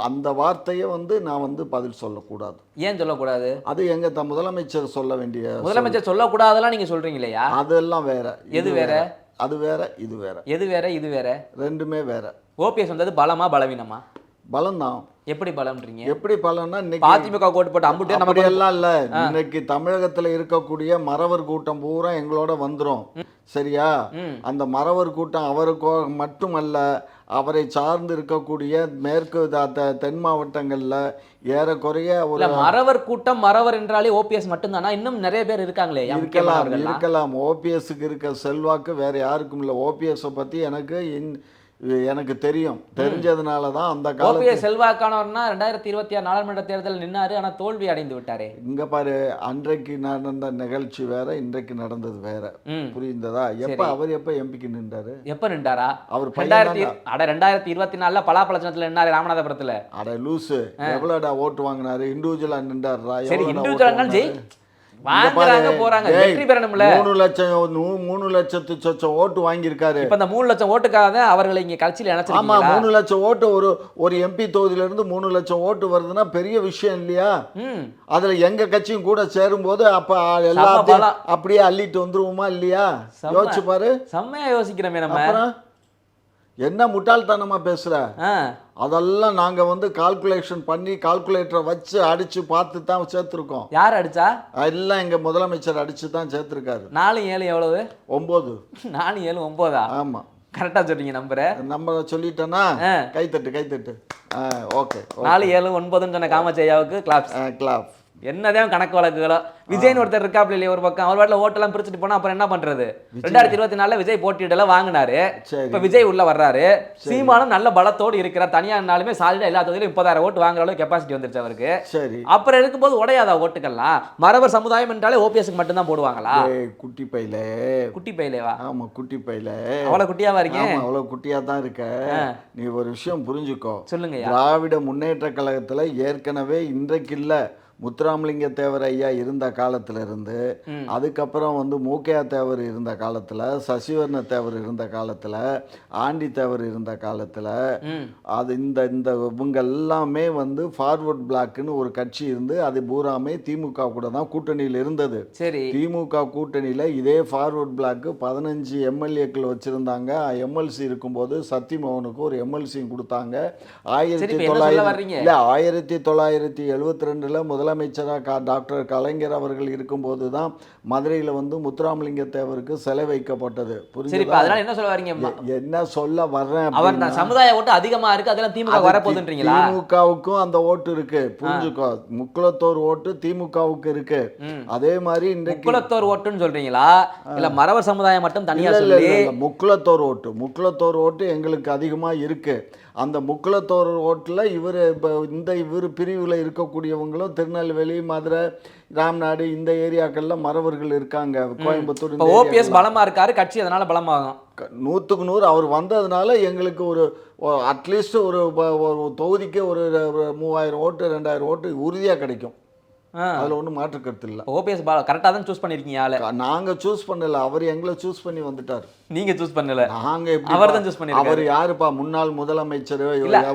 அந்த வார்த்தையை நான் பதில் சொல்லக்கூடாது. ஏன் சொல்லக்கூடாது? அது எங்க முதலமைச்சர் சொல்ல வேண்டிய. முதலமைச்சர் சொல்லக்கூடாதெல்லாம் நீங்க சொல்றீங்க இல்லையா? அதெல்லாம் வேற. எது வேற? அது வேற, இது வேற. எது வேற இது வேற? ரெண்டுமே வேற. ஓபிஎஸ் பலமா பலவீனமா? பலம் தான். எப்படி பலம்ன்றீங்க? எப்படி பலம்னா அதிமுக கோட் போட்டு அம்புட்டு நமக்கு எல்லாம் இல்ல. இன்னைக்கு தமிழகத்துல இருக்கக்கூடிய மறவர் கூட்டம் பூரா எங்களோட வந்துரும். சரியா? அந்த மறவர் கூட்டம் அவருக்கு மட்டுமல்ல, அவரை சார்ந்து இருக்கக்கூடிய மேற்கு தென் மாவட்டங்கள்ல ஏறக்குறைய ஒரு மறவர் கூட்டம். மறவர் என்றாலே ஓபிஎஸ் மட்டும்தானா? இன்னும் நிறைய பேர் இருக்காங்களே. இருக்கலாம். ஓபிஎஸ்க்கு இருக்க செல்வாக்கு வேற யாருக்கும் இல்லை. ஓபிஎஸ் பத்தி எனக்கு தெரியும். தெரிஞ்சதுனால தான் அந்த காலத்தில் செல்வாக்கானவர்னா 2026 நாடாளுமன்ற தேர்தல் நின்னாரு, ஆனா தோல்வி அடைந்து விட்டாரே. இங்க பாரு, அன்றைக்கு நடந்த நிகழ்ச்சி வேற, இன்றைக்கு நடந்தது வேற. புரிந்ததா? எப்ப எம்பிக்கு நின்றாரு? எப்ப நின்றாரா? அவர் 2024 பலாப்பழத்துல நின்னாரு ராமநாதபுரத்துல. அட லூசு, எவ்வளவுடா ஓட்டு வாங்கினாரு? இண்டிவிஜுவலா நின்றாரா? சரி, இண்டிவிஜுவலா ஜெய் வாங்குறாங்க போறாங்க, வெற்றி பெறணும்ல. 3 லட்சத்து ஓட்டு வாங்கியிருக்காரு. இப்ப அந்த 3 லட்சம் ஓட்டுக்காக அவர்களை இங்க கட்சியில இணைச்சிருக்கீங்க. ஆமா, 3 லட்சம் ஓட்டு ஒரு எம்பி தொகுதியில இருந்து 3 லட்சம் ஓட்டு வருதுன்னா பெரிய விஷயம் இல்லையா? அதுல எங்க கட்சியும் கூட சேரும் போது அப்ப எல்லாத்தையும் அப்படியே அள்ளிட்டு வந்துருவோமா இல்லையா? யோசிச்சு பாரு. செம்மையா யோசிக்கிறோமே நம்ம. என்ன முட்டாள்தனமா பேசுற? அதெல்லாம் நாங்க கால்குலேஷன் பண்ணி கால்குலேட்டரை வச்சு அடிச்சு பார்த்து தான் சேர்த்திருக்கோம். யார் அடிச்சா? எல்லாம் எங்க முதலமைச்சர் அடிச்சு தான் சேர்த்திருக்காரு. 4 7 எவ்வளவு? 9. 4 7 9. ஆமா, கரெக்டா சொல்றீங்க. நம்பர் சொல்லிட்டேன்னா கைத்தட்டு. ஓகே. 4 7 9 சொன்ன காமச்சையாவுக்கு கிளாப். என்னதான் கணக்கு வழக்குகளோ. விஜய்னு ஒருத்தர் இருக்காப்ல இல்லையா ஒரு பக்கம், அவர் வாட்டில் ஓட்டெல்லாம் பிரிச்சுட்டு போனா அப்புறம் என்ன பண்றது? 2024 விஜய் போட்டியிடலாம் வாங்கினாரு. இப்ப விஜய் உள்ள வர்றாரு. சீமானும் நல்ல பலத்தோடு இருக்கிறார். தனியா இருந்தாலுமே சாலிடா எல்லா தொகுதியிலும் 30,000 ஓட்டு வாங்குற அளவுக்கு கெப்பாசிட்டி வந்துருச்சு அவருக்கு. சரி, அப்புறம் இருக்கும்போது உடையாதா ஓட்டுக்கள்லாம்? மறவர் சமுதாயம் என்றாலே ஓபிஎஸ்க்கு மட்டும் தான் போடுவாங்களா? குட்டி பையிலேவா? ஆமா, குட்டி பையில. அவ்வளவு குட்டியாவா இருக்கேன்? அவ்வளவு குட்டியா தான் இருக்க. நீ ஒரு விஷயம் புரிஞ்சுக்கோ. சொல்லுங்க. திராவிட முன்னேற்ற கழகத்துல ஏற்கனவே இன்றைக்கு இல்ல, முத்துராமலிங்க தேவர் ஐயா இருந்த காலத்துல இருந்து, அதுக்கப்புறம் மூக்கையா தேவர் இருந்த காலத்துல, சசிவர்ண தேவர் இருந்த காலத்துல, ஆண்டி தேவர் இருந்த காலத்துல, அது இந்த இவங்க எல்லாமே ஃபார்வர்ட் பிளாக்னு ஒரு கட்சி இருந்து அது பூராமே திமுக கூட தான் கூட்டணியில் இருந்தது. சரி, திமுக கூட்டணியில இதே ஃபார்வர்ட் பிளாக் 15 எம்எல்ஏக்கள் வச்சிருந்தாங்க. எம்எல்சி இருக்கும்போது சத்தியமோகனுக்கு ஒரு எம்எல்சி கொடுத்தாங்க. 1972 முதலமைச்சராக டாக்டர் கலைஞர் அவர்கள் இருக்கும்போது தான் மதுரையில் முத்துராமலிங்க தேவருக்கு சிலை வைக்கப்பட்டது. என்ன சொல்ல வர்றேன், சமுதாய ஓட்டு அதிகமா இருக்கு, அதெல்லாம் திமுக வரப்போகுதுன்றீங்களா? திமுகவுக்கும் அந்த ஓட்டு இருக்கு, புரிஞ்சுக்கோ. முக்குளத்தோர் ஓட்டு திமுகவுக்கு இருக்கு. அதே மாதிரி முக்குளத்தோர் ஓட்டுன்னு சொல்றீங்களா, இல்ல மறவர் சமுதாயம் மட்டும் தனியா சொல்லி? முக்குளத்தோர் ஓட்டு எங்களுக்கு அதிகமா இருக்கு. அந்த முக்குளத்தோர் ஓட்டில் இவர் பிரிவில் இருக்கக்கூடியவங்களும் திருநெல்வேலி, மதுரை, ராம்நாடு இந்த ஏரியாக்கள்ல மறவர்கள் இருக்காங்க. கோயம்புத்தூர் ஓபிஎஸ் பலமா இருக்காரு கட்சி, அதனால பலமாகும். 100க்கு 100 அவர் வந்ததுனால எங்களுக்கு ஒரு அட்லீஸ்ட் ஒரு தொகுதிக்கு ஒரு 3000 ஓட்டு 2000 ஓட்டு உறுதியா கிடைக்கும். அதுல ஒண்ணும் மாற்று கருத்து இல்ல. ஓபிஎஸ் கரெக்டா தான் சூஸ் பண்ணிருக்கீங்க ஆளு. நாங்க சூஸ் பண்ணல, அவர் எங்களை சூஸ் பண்ணி வந்துட்டார். நீங்க சூஸ் பண்ணல, நாங்க எப்படி? அவர் தான் சூஸ் பண்ணிருக்காரு. அவர் யாருப்பா? முன்னாள் முதலமைச்சர்,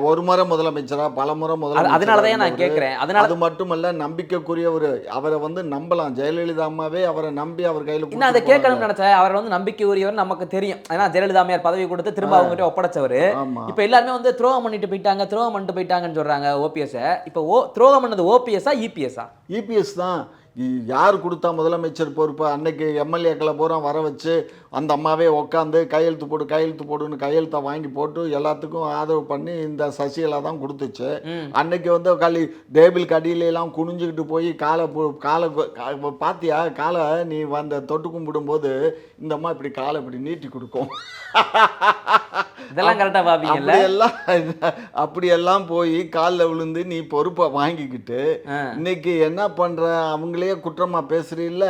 ஒரு முறை முதலமைச்சரா, பல முறை முதலமைச்சர். அதனாலதான் நான் கேக்குறேன். அதனால அது மட்டுமல்ல, நம்பிக்கைக்குரியவர். அவரை வந்து நம்பலாம். ஜெயலலிதா அம்மாவே அவரை நம்பி அவர் கையில இன்னும் அதை கேட்கணும்னு நினைச்சேன். அவர் வந்து நம்பிக்கை உரியவர் நமக்கு தெரியும். ஏன்னா ஜெயலலிதா அம்மையார் பதவி கொடுத்து திரும்ப அவங்க கிட்ட ஒப்படைச்சவரு. இப்ப எல்லாருமே வந்து துரோகம் பண்ணிட்டு போயிட்டாங்கன்னு சொல்றாங்க ஓபிஎஸ். இப்ப துரோகம் பண்ணது ஓபிஎஸ்ஆ இபிஎஸ்ஆ? இபிஎஸ் தான். யார் கொடுத்தா முதலமைச்சர் பொறுப்பு? அன்னைக்கு எம்எல்ஏக்களை பூரா வர வச்சு அந்த அம்மாவே உட்காந்து கையெழுத்து போடுன்னு கையெழுத்தை வாங்கி போட்டு எல்லாத்துக்கும் ஆதரவு பண்ணி இந்த சசிகலா தான் கொடுத்துச்சு. அன்னைக்கு வந்து டேபிள் கடியிலாம் குனிஞ்சுக்கிட்டு போய் காலை பாத்தியா, காலை நீ அந்த தொட்டு கும்பிடும்போது இந்த அம்மா இப்படி காலை இப்படி நீட்டி கொடுக்கும். இதெல்லாம் கரெக்டா பாப்பீங்கல்ல? அப்படியெல்லாம் போய் காலில் விழுந்து நீ பொறுப்பை வாங்கிக்கிட்டு இன்னைக்கு என்ன பண்ற? அவங்களே குற்றமா பேசுறீல்ல,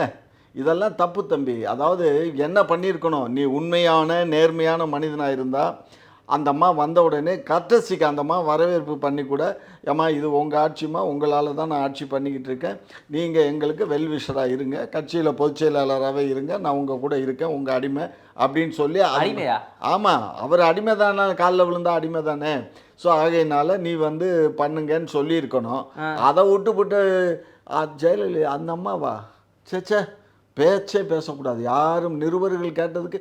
இதெல்லாம் தப்பு தம்பி. அதாவது என்ன பண்ணியிருக்கணும், நீ உண்மையான நேர்மையான மனிதனாக இருந்தால் அந்த அம்மா வந்த உடனே கர்டசிக்கு அந்த அம்மா வரவேற்பு பண்ணி கூட, ஏம்மா இது உங்கள் ஆட்சிமா, உங்களால் தான் நான் ஆட்சி பண்ணிக்கிட்டு இருக்கேன், நீங்கள் எங்களுக்கு வெல்விஷராக இருங்க, கட்சியில் பொதுச் செயலாளராகவே இருங்க, நான் உங்கள் கூட இருக்கேன், உங்கள் அடிமை அப்படின்னு சொல்லி. அடிமையா? ஆமாம், அவர் அடிமை தானே, காலில் விழுந்தா அடிமை தானே. ஸோ ஆகையினால நீ வந்து பண்ணுங்கன்னு சொல்லியிருக்கணும். அதை விட்டுப்புட்டு ஜெயலலிதா அந்த அம்மாவா சேச்சே பேச்சே பேசக்கூடாது. யாரும் நிருபர்கள் கேட்டதுக்கு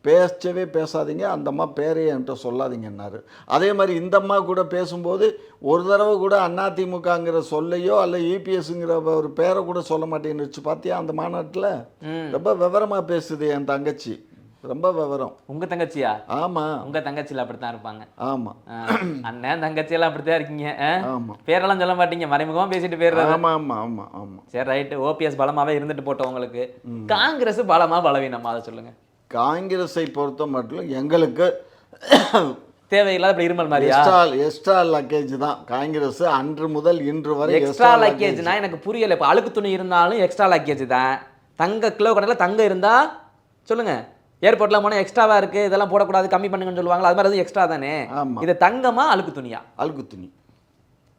பேசவே பேசாதீங்க, அந்த அம்மா பேரையே என்கிட்ட சொல்லாதீங்கன்னாரு. அதே மாதிரி இந்த அம்மா கூட பேசும்போது ஒரு தடவை கூட அதிமுகங்கிற சொல்லையோ அல்ல இபிஎஸ்ங்கிற ஒரு பேரை கூட சொல்ல மாட்டேன்னுச்சு. பார்த்தியா அந்த மாநாட்டில்? ரொம்ப விவரமாக பேசுது என் தங்கச்சி, ரொம்ப விவரம். உங்க தங்கச்சியா? ஆமா, உங்க தங்கச்சியில அப்படித்தான் இருப்பாங்க. ஆமா, அண்ணன் தங்கச்சி எல்லாம் அப்படித்தான் இருக்கீங்க. ஆமா, பேரெல்லாம் சொல்ல மாட்டீங்க, மறைமுகமா பேசிட்டு போயிடுறாங்க. ஆமா ஆமா ஆமா ஆமா. சரி ரைட்டு. ஓபிஎஸ் பலமாவே இருந்துட்டு போட்டோம். உங்களுக்கு காங்கிரஸ் பலமா பலவீனமா அதை சொல்லுங்க. காங்கிரஸை பொறுத்த மட்டும் எங்களுக்கு தேவையில்லாத இப்படி இருமல் மாதிரியா? எக்ஸ்ட்ரா லக்கேஜ் தான் காங்கிரஸ் அன்று முதல் இன்று வரை. எக்ஸ்ட்ரா லக்கேஜ்னா எனக்கு புரியல. இப்போ அழுக்கு துணி இருந்தாலும் எக்ஸ்ட்ரா லக்கேஜ் தான். தங்க கிலோ கடையில் தங்கம் இருந்தா சொல்லுங்க, ஏர்போர்ட்லாம் போனால் எக்ஸ்ட்ராவா இருக்கு, இதெல்லாம் போடக்கூடாது, கம்மி பண்ணுங்கன்னு சொல்லுவாங்களா, அது மாதிரி எக்ஸ்ட்ரா தானே. இது தங்கமா அழுக்கு துணியா? அழுக்கு துணி.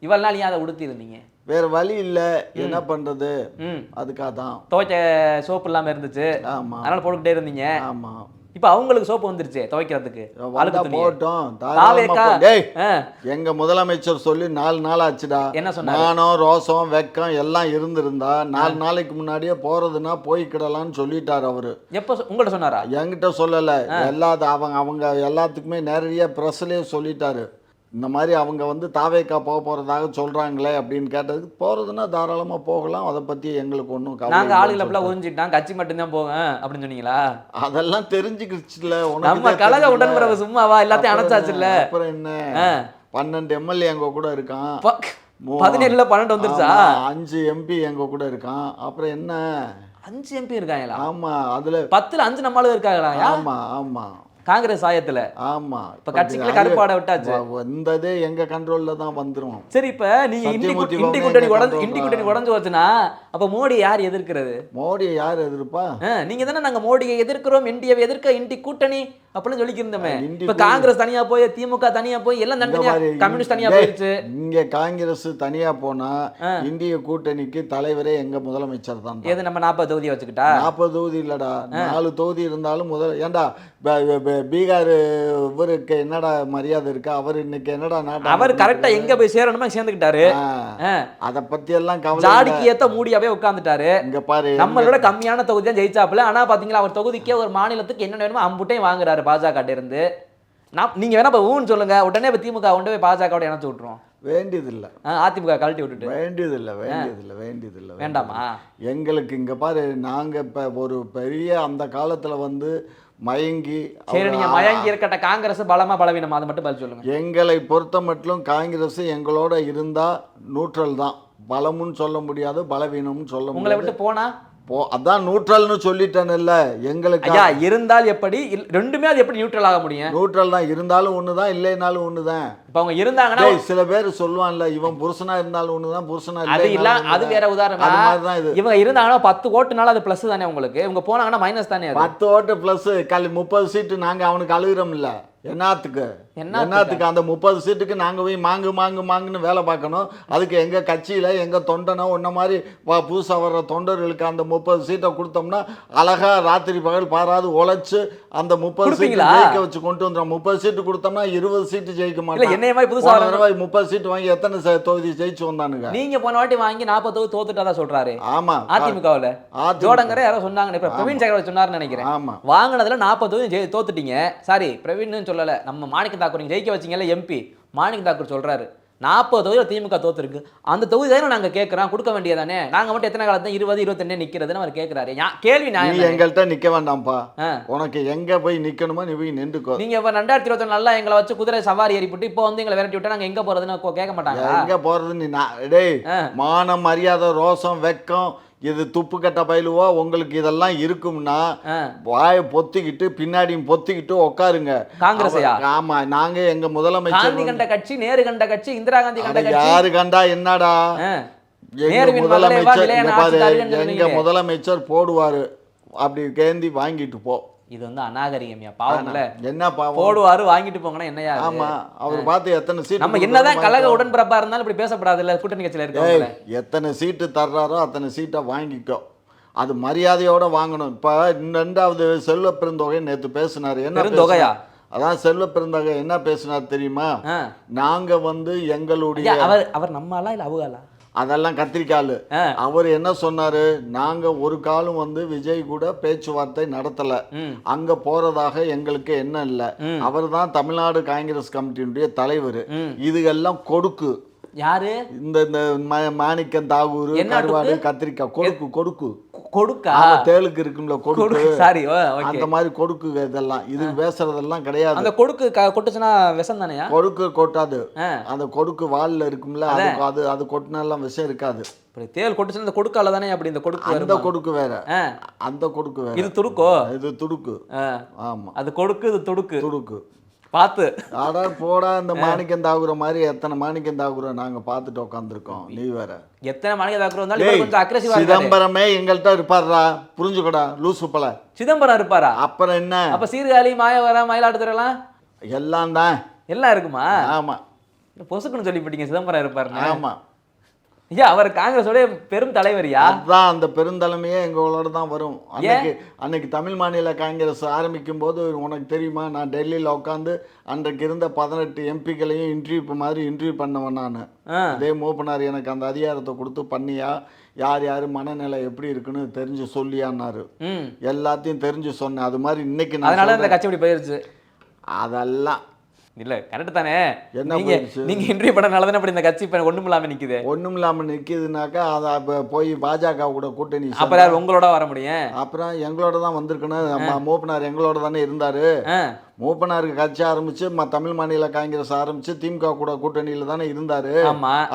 இவ்வளவு நாள் ஏன் அதை உடுத்தி இருந்தீங்க? வேற வழி இல்ல, என்ன பண்றது, அதுக்காக தான். துவைக்க சோப்பு இல்லாம இருந்துச்சு, அதனால போட்டுக்கிட்டே இருந்தீங்க. ஆமா, இப்ப அவங்களுக்கு சோப்பு வந்துருச்சு துவைக்கிறதுக்கு. போட்டோம். எங்க முதலமைச்சர் சொல்லி 4 நாள் ஆச்சுடா. என்ன சொன்னாரு? மானம் ரோசம் வெக்கம் எல்லாம் இருந்திருந்தா 4 நாளைக்கு முன்னாடியே போறதுன்னா போய்க்கிடலாம்னு சொல்லிட்டாரு அவரு. எப்ப உங்கள்ட்ட சொன்னாரா? என்கிட்ட சொல்லல, அவங்க எல்லாத்துக்குமே நேரடியா பிரஸ்லயே சொல்லிட்டாரு. இந்த மாதிரி அவங்க வந்து தாவேக்கா போகிறதாக சொல்கிறாங்களே அப்படின்னு கேட்டதுக்கு, போகிறதுனா தாராளமாக போகலாம், அதை பற்றி எங்களுக்கு ஒன்றும் கவலை. நாங்கள் ஆளுகளை அப்படிலாம் ஒழிஞ்சிட்டான், கட்சி மட்டும்தான் போவேன் அப்படின்னு சொன்னீங்களா? அதெல்லாம் தெரிஞ்சுக்கிடுச்சுல. நம்ம கழக உடன்பிறவு சும்மாவா எல்லாத்தையும் அணைச்சாச்சுல்ல. அப்புறம் என்ன, 12 எம்எல்ஏ எங்க கூட இருக்கான். 17ல 12 வந்துருச்சா? 5 எம்பி எங்க கூட இருக்கான். அப்புறம் என்ன, 5 எம்பி இருக்காங்களா? ஆமா, அதுல 10ல 5 நம்மளும் இருக்காங்களா? ஆமா ஆமா, காங்கிரஸ் ஆயத்துல. ஆமா, இப்ப கட்சிக்குள்ள கருப்பாட விட்டாச்சு. வந்ததே எங்க கண்ட்ரோல்ல தான் வந்துரும். சரி, இப்ப நீங்க இண்டி கூட்டணி உடைஞ்சு வச்சுனா அப்ப மோடி யார் எதிர்க்கிறது? மோடியை யார் எதிர்ப்பா? நீங்க தானே நாங்க மோடியை எதிர்க்கிறோம், இந்தியாவை எதிர்க்க இண்டி கூட்டணி அப்படின்னு சொல்லிக்கிருந்தோமே. இப்ப காங்கிரஸ் தனியா போய், திமுக தனியா போய், எல்லாம் தனியா, கம்யூனிஸ்ட் தனியா போயிருச்சு. இங்க காங்கிரஸ் தனியா போனா இந்திய கூட்டணிக்கு தலைவரே எங்க முதலமைச்சர் தான். எது நம்ம 40 தொகுதியை வச்சுக்கிட்டா? 40 தொகுதி இல்லடா, 4 தொகுதி இருந்தாலும் ஏண்டா பீகார் இவருக்கு என்னடா மரியாதை இருக்கு? அவர் இன்னைக்கு என்னடா நாட்டு, அவர் கரெக்டா எங்க போய் சேரணுமா சேர்ந்துக்கிட்டாரு. அத பத்தி எல்லாம் கவலை. ஜாடிக்கு ஏத்த மூடியாவே உட்கார்ந்துட்டாரு. இங்க பாரு, நம்மளோட கம்மியான தொகுதி தான் ஜெயிச்சாப்புல. ஆனா பாத்தீங்களா, அவர் தொகுதிக்கே ஒரு மாநிலத்துக்கு என்ன வேணுமோ அம்புட்டையும் வாங்குறாரு பாஜக இருந்து. நீங்க வேணா இப்ப ஊன்னு சொல்லுங்க, உடனே இப்ப திமுக கொண்டு போய் பாஜக இணைச்சு விட்டுருவோம். வேண்டியதில்லை. அதிமுக கழட்டி விட்டுட்டு வேண்டியதில்லை. வேண்டாமா? எங்களுக்கு இங்க பாரு, நாங்க இப்ப ஒரு பெரிய அந்த காலத்துல வந்து மயங்கி. சரி, நீங்க மயங்கி இருக்கட்ட காங்கிரஸ் பலமா பலவீனமா அதை மட்டும் பதில் சொல்லுங்க. எங்களை பொறுத்த மட்டும் காங்கிரஸ் எங்களோட இருந்தா நியூட்ரல் தான். பலமுன்னு சொல்ல முடியாது, பலவீனம்னு சொல்ல முடியாது. உங்களை விட்டு போனா அதான் நியூட்ரல்னு சொல்லிட்டேன்ல. எங்களுக்கு இருந்தால் எப்படி, ரெண்டுமே அது எப்படி நியூட்ரல் ஆக முடியும்? நியூட்ரல் தான், இருந்தாலும் ஒண்ணுதான், இல்லைனாலும் ஒண்ணுதான். இப்ப அவங்க இருந்தாங்கன்னா சில பேர் சொல்லுவான்ல, இவன் புருஷனா இருந்தாலும் ஒண்ணுதான், புருஷனா இல்ல, அது வேற உதாரணம். இவங்க இருந்தாங்கன்னா 10 ஓட்டுனால அது பிளஸ் தானே உங்களுக்கு. இவங்க போனாங்கன்னா மைனஸ் தானே. 10 ஓட்டு பிளஸ் 30 சீட்டு நாங்க அவனுக்கு அழுகிறோம் இல்ல. என்னத்துக்கு அந்த 30 சீட்டுக்கு நாங்கள் போய் மாங்குன்னு வேலை பார்க்கணும். அதுக்கு எங்கள் கட்சியில் எங்கள் தொண்டனோ உன்ன மாதிரி புதுசாக வர்ற தொண்டர்களுக்கு அந்த 30 சீட்டை கொடுத்தோம்னா அழகா ராத்திரி பகல் பாராது உழைச்சு அந்த 30 சீட்டு ஜெயிக்க வச்சு கொண்டு வந்துடும். 30 சீட்டு கொடுத்தோம்னா 20 சீட்டு ஜெயிக்க மாட்டோம். 30 சீட்டு வாங்கி எத்தனை தொகுதி ஜெயிச்சு வந்தானுங்க? நீங்க போன வாட்டி வாங்கி 40 தொகுதி தோத்துட்டா சொல்றாரு. ஆமா, அதிமுகவில் ஜோடங்கரை யாரோ சொன்னாங்க, பிரவீன் சேகர் சொன்னாருன்னு நினைக்கிறேன். ஆமா, வாங்கினதுல 40 தொகுதி தோத்துட்டீங்க. சாரி, பிரவீன் சொல்லல, நம்ம மாணிக்க தாக்கூர் நீங்க ஜெயிக்க வச்சீங்கல்ல எம்பி மாணிக்க தாக்கூர் சொல்றாரு 40 தொகுதியில் திமுக தோத்துருக்கு. அந்த தொகுதி தானே நாங்க கேட்கறோம், கொடுக்க வேண்டியதானே. நாங்க மட்டும் எத்தனை காலத்துல 20 21 நிக்கிறதுன்னு அவர் கேட்கிறாரு. கேள்வி நீ எங்கள்கிட்ட நிக்க வேண்டாம்ப்பா, உனக்கு எங்க போய் நிக்கணுமோ நீ போய் நின்றுக்கோ. நீங்க இப்ப 2021 நல்லா எங்களை வச்சு குதிரை சவாரி ஏறிப்பட்டு இப்போ வந்து எங்களை விரட்டி விட்டா நாங்க எங்க போறதுன்னு கேட்க மாட்டாங்க. எங்க போறது? நீ டேய், மானம் மரியாதை ரோசம் வெக்கம் இது துப்பு கட்ட பயிலுவோ உங்களுக்கு இதெல்லாம் இருக்கும்னா வாயை பொத்திக்கிட்டு பின்னாடியும் பொத்திக்கிட்டு உட்காருங்க. காங்கிரஸையா? ஆமா, நாங்க எங்க முதலமைச்சர் கண்ட கட்சி, நேரு கண்ட கட்சி, இந்திரா காந்தி கண்ட கட்சி. யாரு கண்டா என்னடா? எங்க முதலமைச்சர் போடுவாரு, அப்படி கேந்தி வாங்கிட்டு போ. இது வந்து அநாகரிகம்யா, பாவம்ல. என்ன பாவம்? போடுவாரு வாங்கிட்டு போங்கன்னா என்னையா? ஆமா, அவர் பார்த்து எத்தனை சீட், நம்ம என்னதான் கழக உடன்பிறப்பா இருந்தாலும் இப்படி பேசப்படாது இல்ல. கூட்டணி கட்சியில இருக்கவங்க எத்தனை சீட்டு தர்றாரோ அத்தனை சீட்டை வாங்கிக்கோ. அது மரியாதையோட வாங்கணும். இப்ப 2வது செல்வ பெருந்தொகை நேத்து பேசினாரு. என்ன பெருந்தொகையா? அதான் செல்வ பெருந்தொகை என்ன பேசினார் தெரியுமா? நாங்க வந்து எங்களுடைய அவர் நம்மளா இல்ல அவங்களா? அதெல்லாம் கத்திரிக்காலு. அவர் என்ன சொன்னாரு, நாங்க ஒரு காலம் வந்து விஜய் கூட பேச்சுவார்த்தை நடத்தல, அங்க போறதாக எங்களுக்கு என்ன இல்ல. அவர் தான் தமிழ்நாடு காங்கிரஸ் கமிட்டியினுடைய தலைவர். இது எல்லாம் கொடுக்கு. யாரு? இந்த மாணிக்கம் தாகூர், கருவாடு, கத்திரிக்காய் கொடுக்கு கொடுக்கா? தேளுக்கு இருக்கும்ல கொடுக்கு, சாரி, அந்த மாதிரி கொடுக்கு. இதெல்லாம் இது பேசுறதெல்லாம் கிடையாது. அந்த கொடுக்கு கொட்டுச்சுன்னா விஷம் தானேயா? கொடுக்கு கொட்டாது. அந்த கொடுக்கு வால்ல இருக்கும்ல, அது கொட்டினாலாம் விஷம் இருக்காது. தேல் கொட்டுச்சுன்னா அந்த கொடுக்கால தானே அப்படி. இந்த கொடுக்கு, அந்த கொடுக்கு வேற, அந்த கொடுக்கு வேற. இது துடுக்கோ? இது துடுக்கு. ஆமா, அது கொடுக்கு, இது துடுக்கு. பார்த்து ஆடா போடா. இந்த மாணிக்கம் தாக்குற மாதிரி எத்தனை மாணிக்கம் தாக்குற நாங்க பார்த்துட்டு உட்காந்துருக்கோம். நீ வேற எத்தனை மாணிக்கம் தாக்குற வந்தாலும் கொஞ்சம் அக்ரெசிவா. சிதம்பரமே எங்கள்கிட்ட இருப்பாருடா, புரிஞ்சுக்கடா லூசு பல. சிதம்பரம் இருப்பாரா? அப்புறம் என்ன? அப்ப சீர்காழி, மாயவரம், மயிலாடுதுறை எல்லாம் தான் எல்லாம் இருக்குமா? ஆமா, பொசுக்குன்னு சொல்லிவிட்டீங்க சிதம்பரம் இருப்பாரு. ஆமா, ஐயா, அவர் காங்கிரஸோட பெரும் தலைவரியா? அதுதான், அந்த பெருந்தலைமையே எங்களோட தான் வரும். அன்னைக்கு தமிழ் மாநில காங்கிரஸ் ஆரம்பிக்கும் போது உனக்கு தெரியுமா, நான் டெல்லியில் உட்காந்து அன்றைக்கு இருந்த 18 எம்பிக்களையும் இன்டர்வியூ பண்ணவன் நான். இதே மூப்பனார் எனக்கு அந்த அதிகாரத்தை கொடுத்து பண்ணியா, யார் மனநிலை எப்படி இருக்குன்னு தெரிஞ்சு சொல்லியான்னாரு. எல்லாத்தையும் தெரிஞ்சு சொன்னேன். அது மாதிரி இன்னைக்கு அதனால இந்த கட்சி இப்படி போயிருச்சு. அதெல்லாம் இல்ல, கரெக்ட் தானே? என்ன நீங்க இன்டர்வியூ பண்ணனால தானே அப்படி இந்த கட்சி இப்ப ஒண்ணும் இல்லாம நிக்குது. ஒண்ணும் இல்லாம நிக்குதுனாக்கா அதை போய் பாஜக கூட கூட்டணி. அப்புறம் யார் உங்களோட வர முடியும்? அப்புறம் எங்களோட தான் வந்திருக்கணும். மூப்பனார் எங்களோட தானே இருந்தாரு. மூப்பனாருக்கு கட்சி ஆரம்பிச்சு தமிழ் மாநில காங்கிரஸ் ஆரம்பிச்சு திமுக கூட கூட்டணியில தானே இருந்தாரு.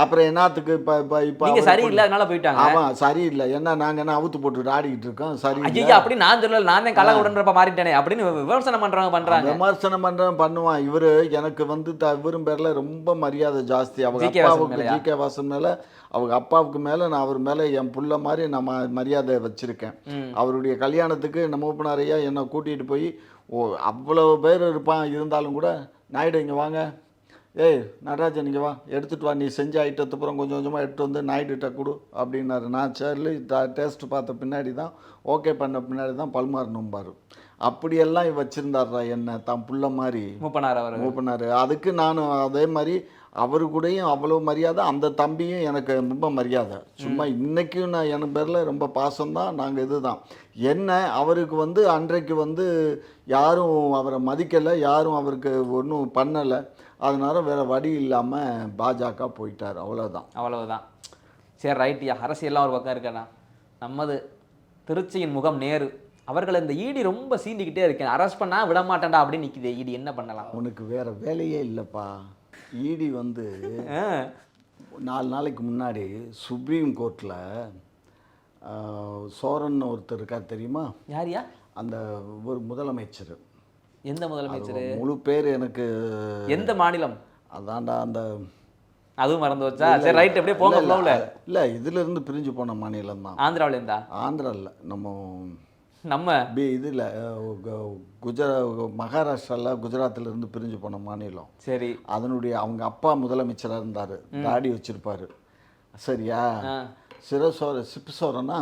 அப்புறம் என்னத்துக்கு இப்ப சரியில்லை அதனால போயிட்டாங்க. ஆமா, சரியில்லை. என்ன நாங்க என்ன அவுத்து போட்டு ஆடிக்கிட்டு இருக்கோம்? சரி, அப்படி நான் சொல்லல, நான் தான் கலக உடன்றப்ப மாறிட்டேனே அப்படின்னு விமர்சனம் பண்றாங்க. விமர்சனம் பண்ணுவான் இவரு. எனக்கு வந்து இவரும் பேர்ல ரொம்ப மரியாதை ஜாஸ்தி. அவங்க அப்பாவுக்கு, ஜி.கே. வாசன் மேல, அவங்க அப்பாவுக்கு மேல நான் அவர் மேல என் புள்ள மாதிரி நான் மரியாதை வச்சிருக்கேன். அவருடைய கல்யாணத்துக்கு நம்ம மூப்பனாரையா என்னை கூட்டிட்டு போய், அவ்வளவு பேர் இருப்பான், இருந்தாலும் கூட நாயுடு இங்கே வாங்க, ஏய் நடராஜன் இங்கே வா, எடுத்துகிட்டு வா, நீ செஞ்ச ஐட்டத்துப்புறம் கொஞ்சம் கொஞ்சமாக எடுத்து வந்து நாயுடுகிட்ட கொடு அப்படின்னாரு. நான் சேர்லி டேஸ்ட் பார்த்த பின்னாடி தான், ஓகே பண்ண பின்னாடி தான் பல்மார் நோம்பார். அப்படியெல்லாம் வச்சுருந்தாரா என்ன தான் புள்ள மாதிரி மூப்பனார். அதுக்கு நான் அதே மாதிரி அவரு கூடயும் அவ்வளோ மரியாதை. அந்த தம்பியும் எனக்கு ரொம்ப மரியாதை. சும்மா இன்றைக்கும் நான் என் பேரில் ரொம்ப பாசம்தான். நாங்கள் இதுதான் என்ன, அவருக்கு வந்து அன்றைக்கு வந்து யாரும் அவரை மதிக்கலை, யாரும் அவருக்கு ஒன்றும் பண்ணலை. அதனால வேறு வழி இல்லாமல் பாஜக போயிட்டார். அவ்வளோதான். சரி, ரைட்டியா. அரசியல்லாம் ஒரு பக்கம் இருக்கேண்ணா. நம்மது திருச்சியின் முகம் நேரு அவர்கள் இந்த ஈடி ரொம்ப சீண்டிக்கிட்டே இருக்கேன், அரெஸ்ட் பண்ணா விட மாட்டேன்டா அப்படின்னு நிற்கிது. ஈடி என்ன பண்ணலாம்? உனக்கு வேறு வேலையே இல்லைப்பா. ஈடி வந்து 4 நாளைக்கு முன்னாடி சுப்ரீம் கோர்ட்டில் சோரன் ஒருத்தர் இருக்கார் தெரியுமா? யாரியா? அந்த ஒரு முதலமைச்சர். எந்த முதலமைச்சர்? முழு பேர் எனக்கு. எந்த மாநிலம்? அதான்டா அந்த, அதுவும் மறந்து வச்சா? சரி, ரைட், அப்படியே போங்க. இல்லை, இதுல இருந்து பிரிஞ்சு போன மாநிலம் தான். ஆந்திராவில இருந்தா? ஆந்திரா இல்லை, நம்ம நம்ம இதில் மகாராஷ்டிராவில் குஜராத்தில் இருந்து பிரிஞ்சு போன மாநிலம். சரி. அதனுடைய அவங்க அப்பா முதலமைச்சராக இருந்தார், தாடி வச்சிருப்பாரு. சரியா? சிப்சோரனா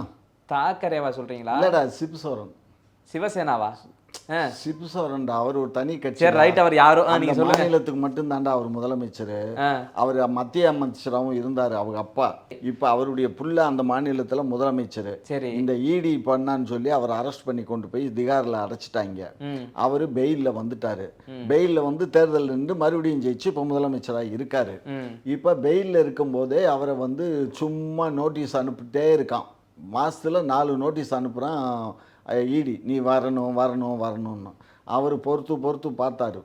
தாக்கரேவா சொல்றீங்களா? இல்லடா, சிப்சோரன். சிவசேனாவா? சிப்சோரன்டா, அவர் ஒரு தனி கட்சி. சரி, ரைட். அவர் யாரோ நீங்க சொல்லுங்க. மாநிலத்துக்கு மட்டும் தாண்டா அவர் முதலமைச்சர். அவர் மத்திய அமைச்சராகவும் இருந்தார் அவங்க அப்பா. இப்ப அவருடைய புள்ள அந்த மாநிலத்துல முதலமைச்சர். சரி. இந்த இடி பண்ணான்னு சொல்லி அவர் அரெஸ்ட் பண்ணி கொண்டு போய் திகார்ல அடைச்சிட்டாங்க. அவரு பெயில்ல வந்துட்டாரு. பெயில்ல வந்து தேர்தல் நின்று மறுபடியும் ஜெயிச்சு இப்ப முதலமைச்சராக இருக்காரு. இப்ப பெயில்ல இருக்கும் போதே அவரை வந்து சும்மா நோட்டீஸ் அனுப்பிட்டே இருக்கான். மாசத்துல 4 நோட்டீஸ் அனுப்புறான் இடி, நீ வரணும் வரணும் வரணும்னு. அவர் பொறுத்து பார்த்தாரு.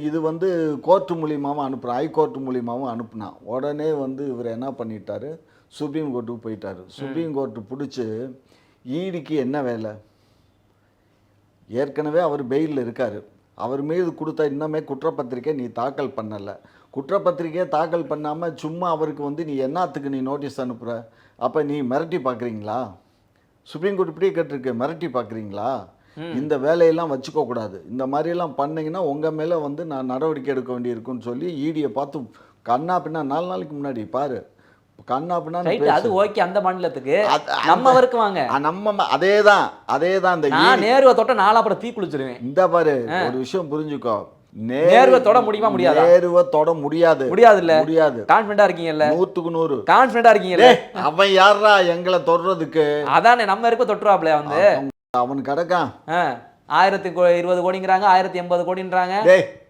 இது வந்து கோர்ட்டு மூலியமாகவும் அனுப்புகிறான், ஹைகோர்ட் மூலியமாகவும் அனுப்புனான். உடனே வந்து இவர் என்ன பண்ணிட்டாரு, சுப்ரீம் கோர்ட்டுக்கு போயிட்டார். சுப்ரீம் கோர்ட்டு பிடிச்சி ஈடிக்கு என்ன வேலை, ஏற்கனவே அவர் பெயிலில் இருக்கார், அவர் மீது கொடுத்த இன்னமே குற்றப்பத்திரிக்கை நீ தாக்கல் பண்ணலை, குற்றப்பத்திரிக்கையை தாக்கல் பண்ணாமல் சும்மா அவருக்கு வந்து நீ என்னத்துக்கு நீ நோட்டீஸ் அனுப்புகிற, அப்போ நீ மிரட்டி பார்க்குறீங்களா? சுப்ரீம் கோர்ட் இப்படியே கேட்டிருக்கு, மிரட்டி பார்க்குறீங்களா? இந்த வேலையெல்லாம் வச்சுக்க கூடாது, இந்த மாதிரியெல்லாம் பண்ணிங்கன்னா உங்கள் மேலே வந்து நான் நடவடிக்கை எடுக்க வேண்டியிருக்குன்னு சொல்லி ஈடியை பார்த்து கண்ணா பின்னா 4 நாளைக்கு முன்னாடி பாரு கண்ணா பின்னா. அது ஓகே, அந்த மாநிலத்துக்கு நம்ம வரைக்கும் வாங்க, நம்ம அதேதான் இந்த நேருவை தொட்ட நாலா அப்புறம் தீ குளிச்சிருவேன். இந்த பாரு ஒரு விஷயம் புரிஞ்சுக்கோ, நேருவை தொட முடியுமா முடியாது? நேருவை தொட முடியாது. இல்ல முடியாது. கான்ஃபிடண்டா இருக்கீங்கல்ல? 100க்கு 100 கான்ஃபிடண்டா இருக்கீங்கல்ல? அவன் யாரா எங்களை தொடுறதுக்கு? அதானே நம்ம இருக்க தொட்டுறாப்ல வந்து அவன் கிடக்கான். 1020 கோடிங்கிறாங்க, 1080 கோடின்றாங்க.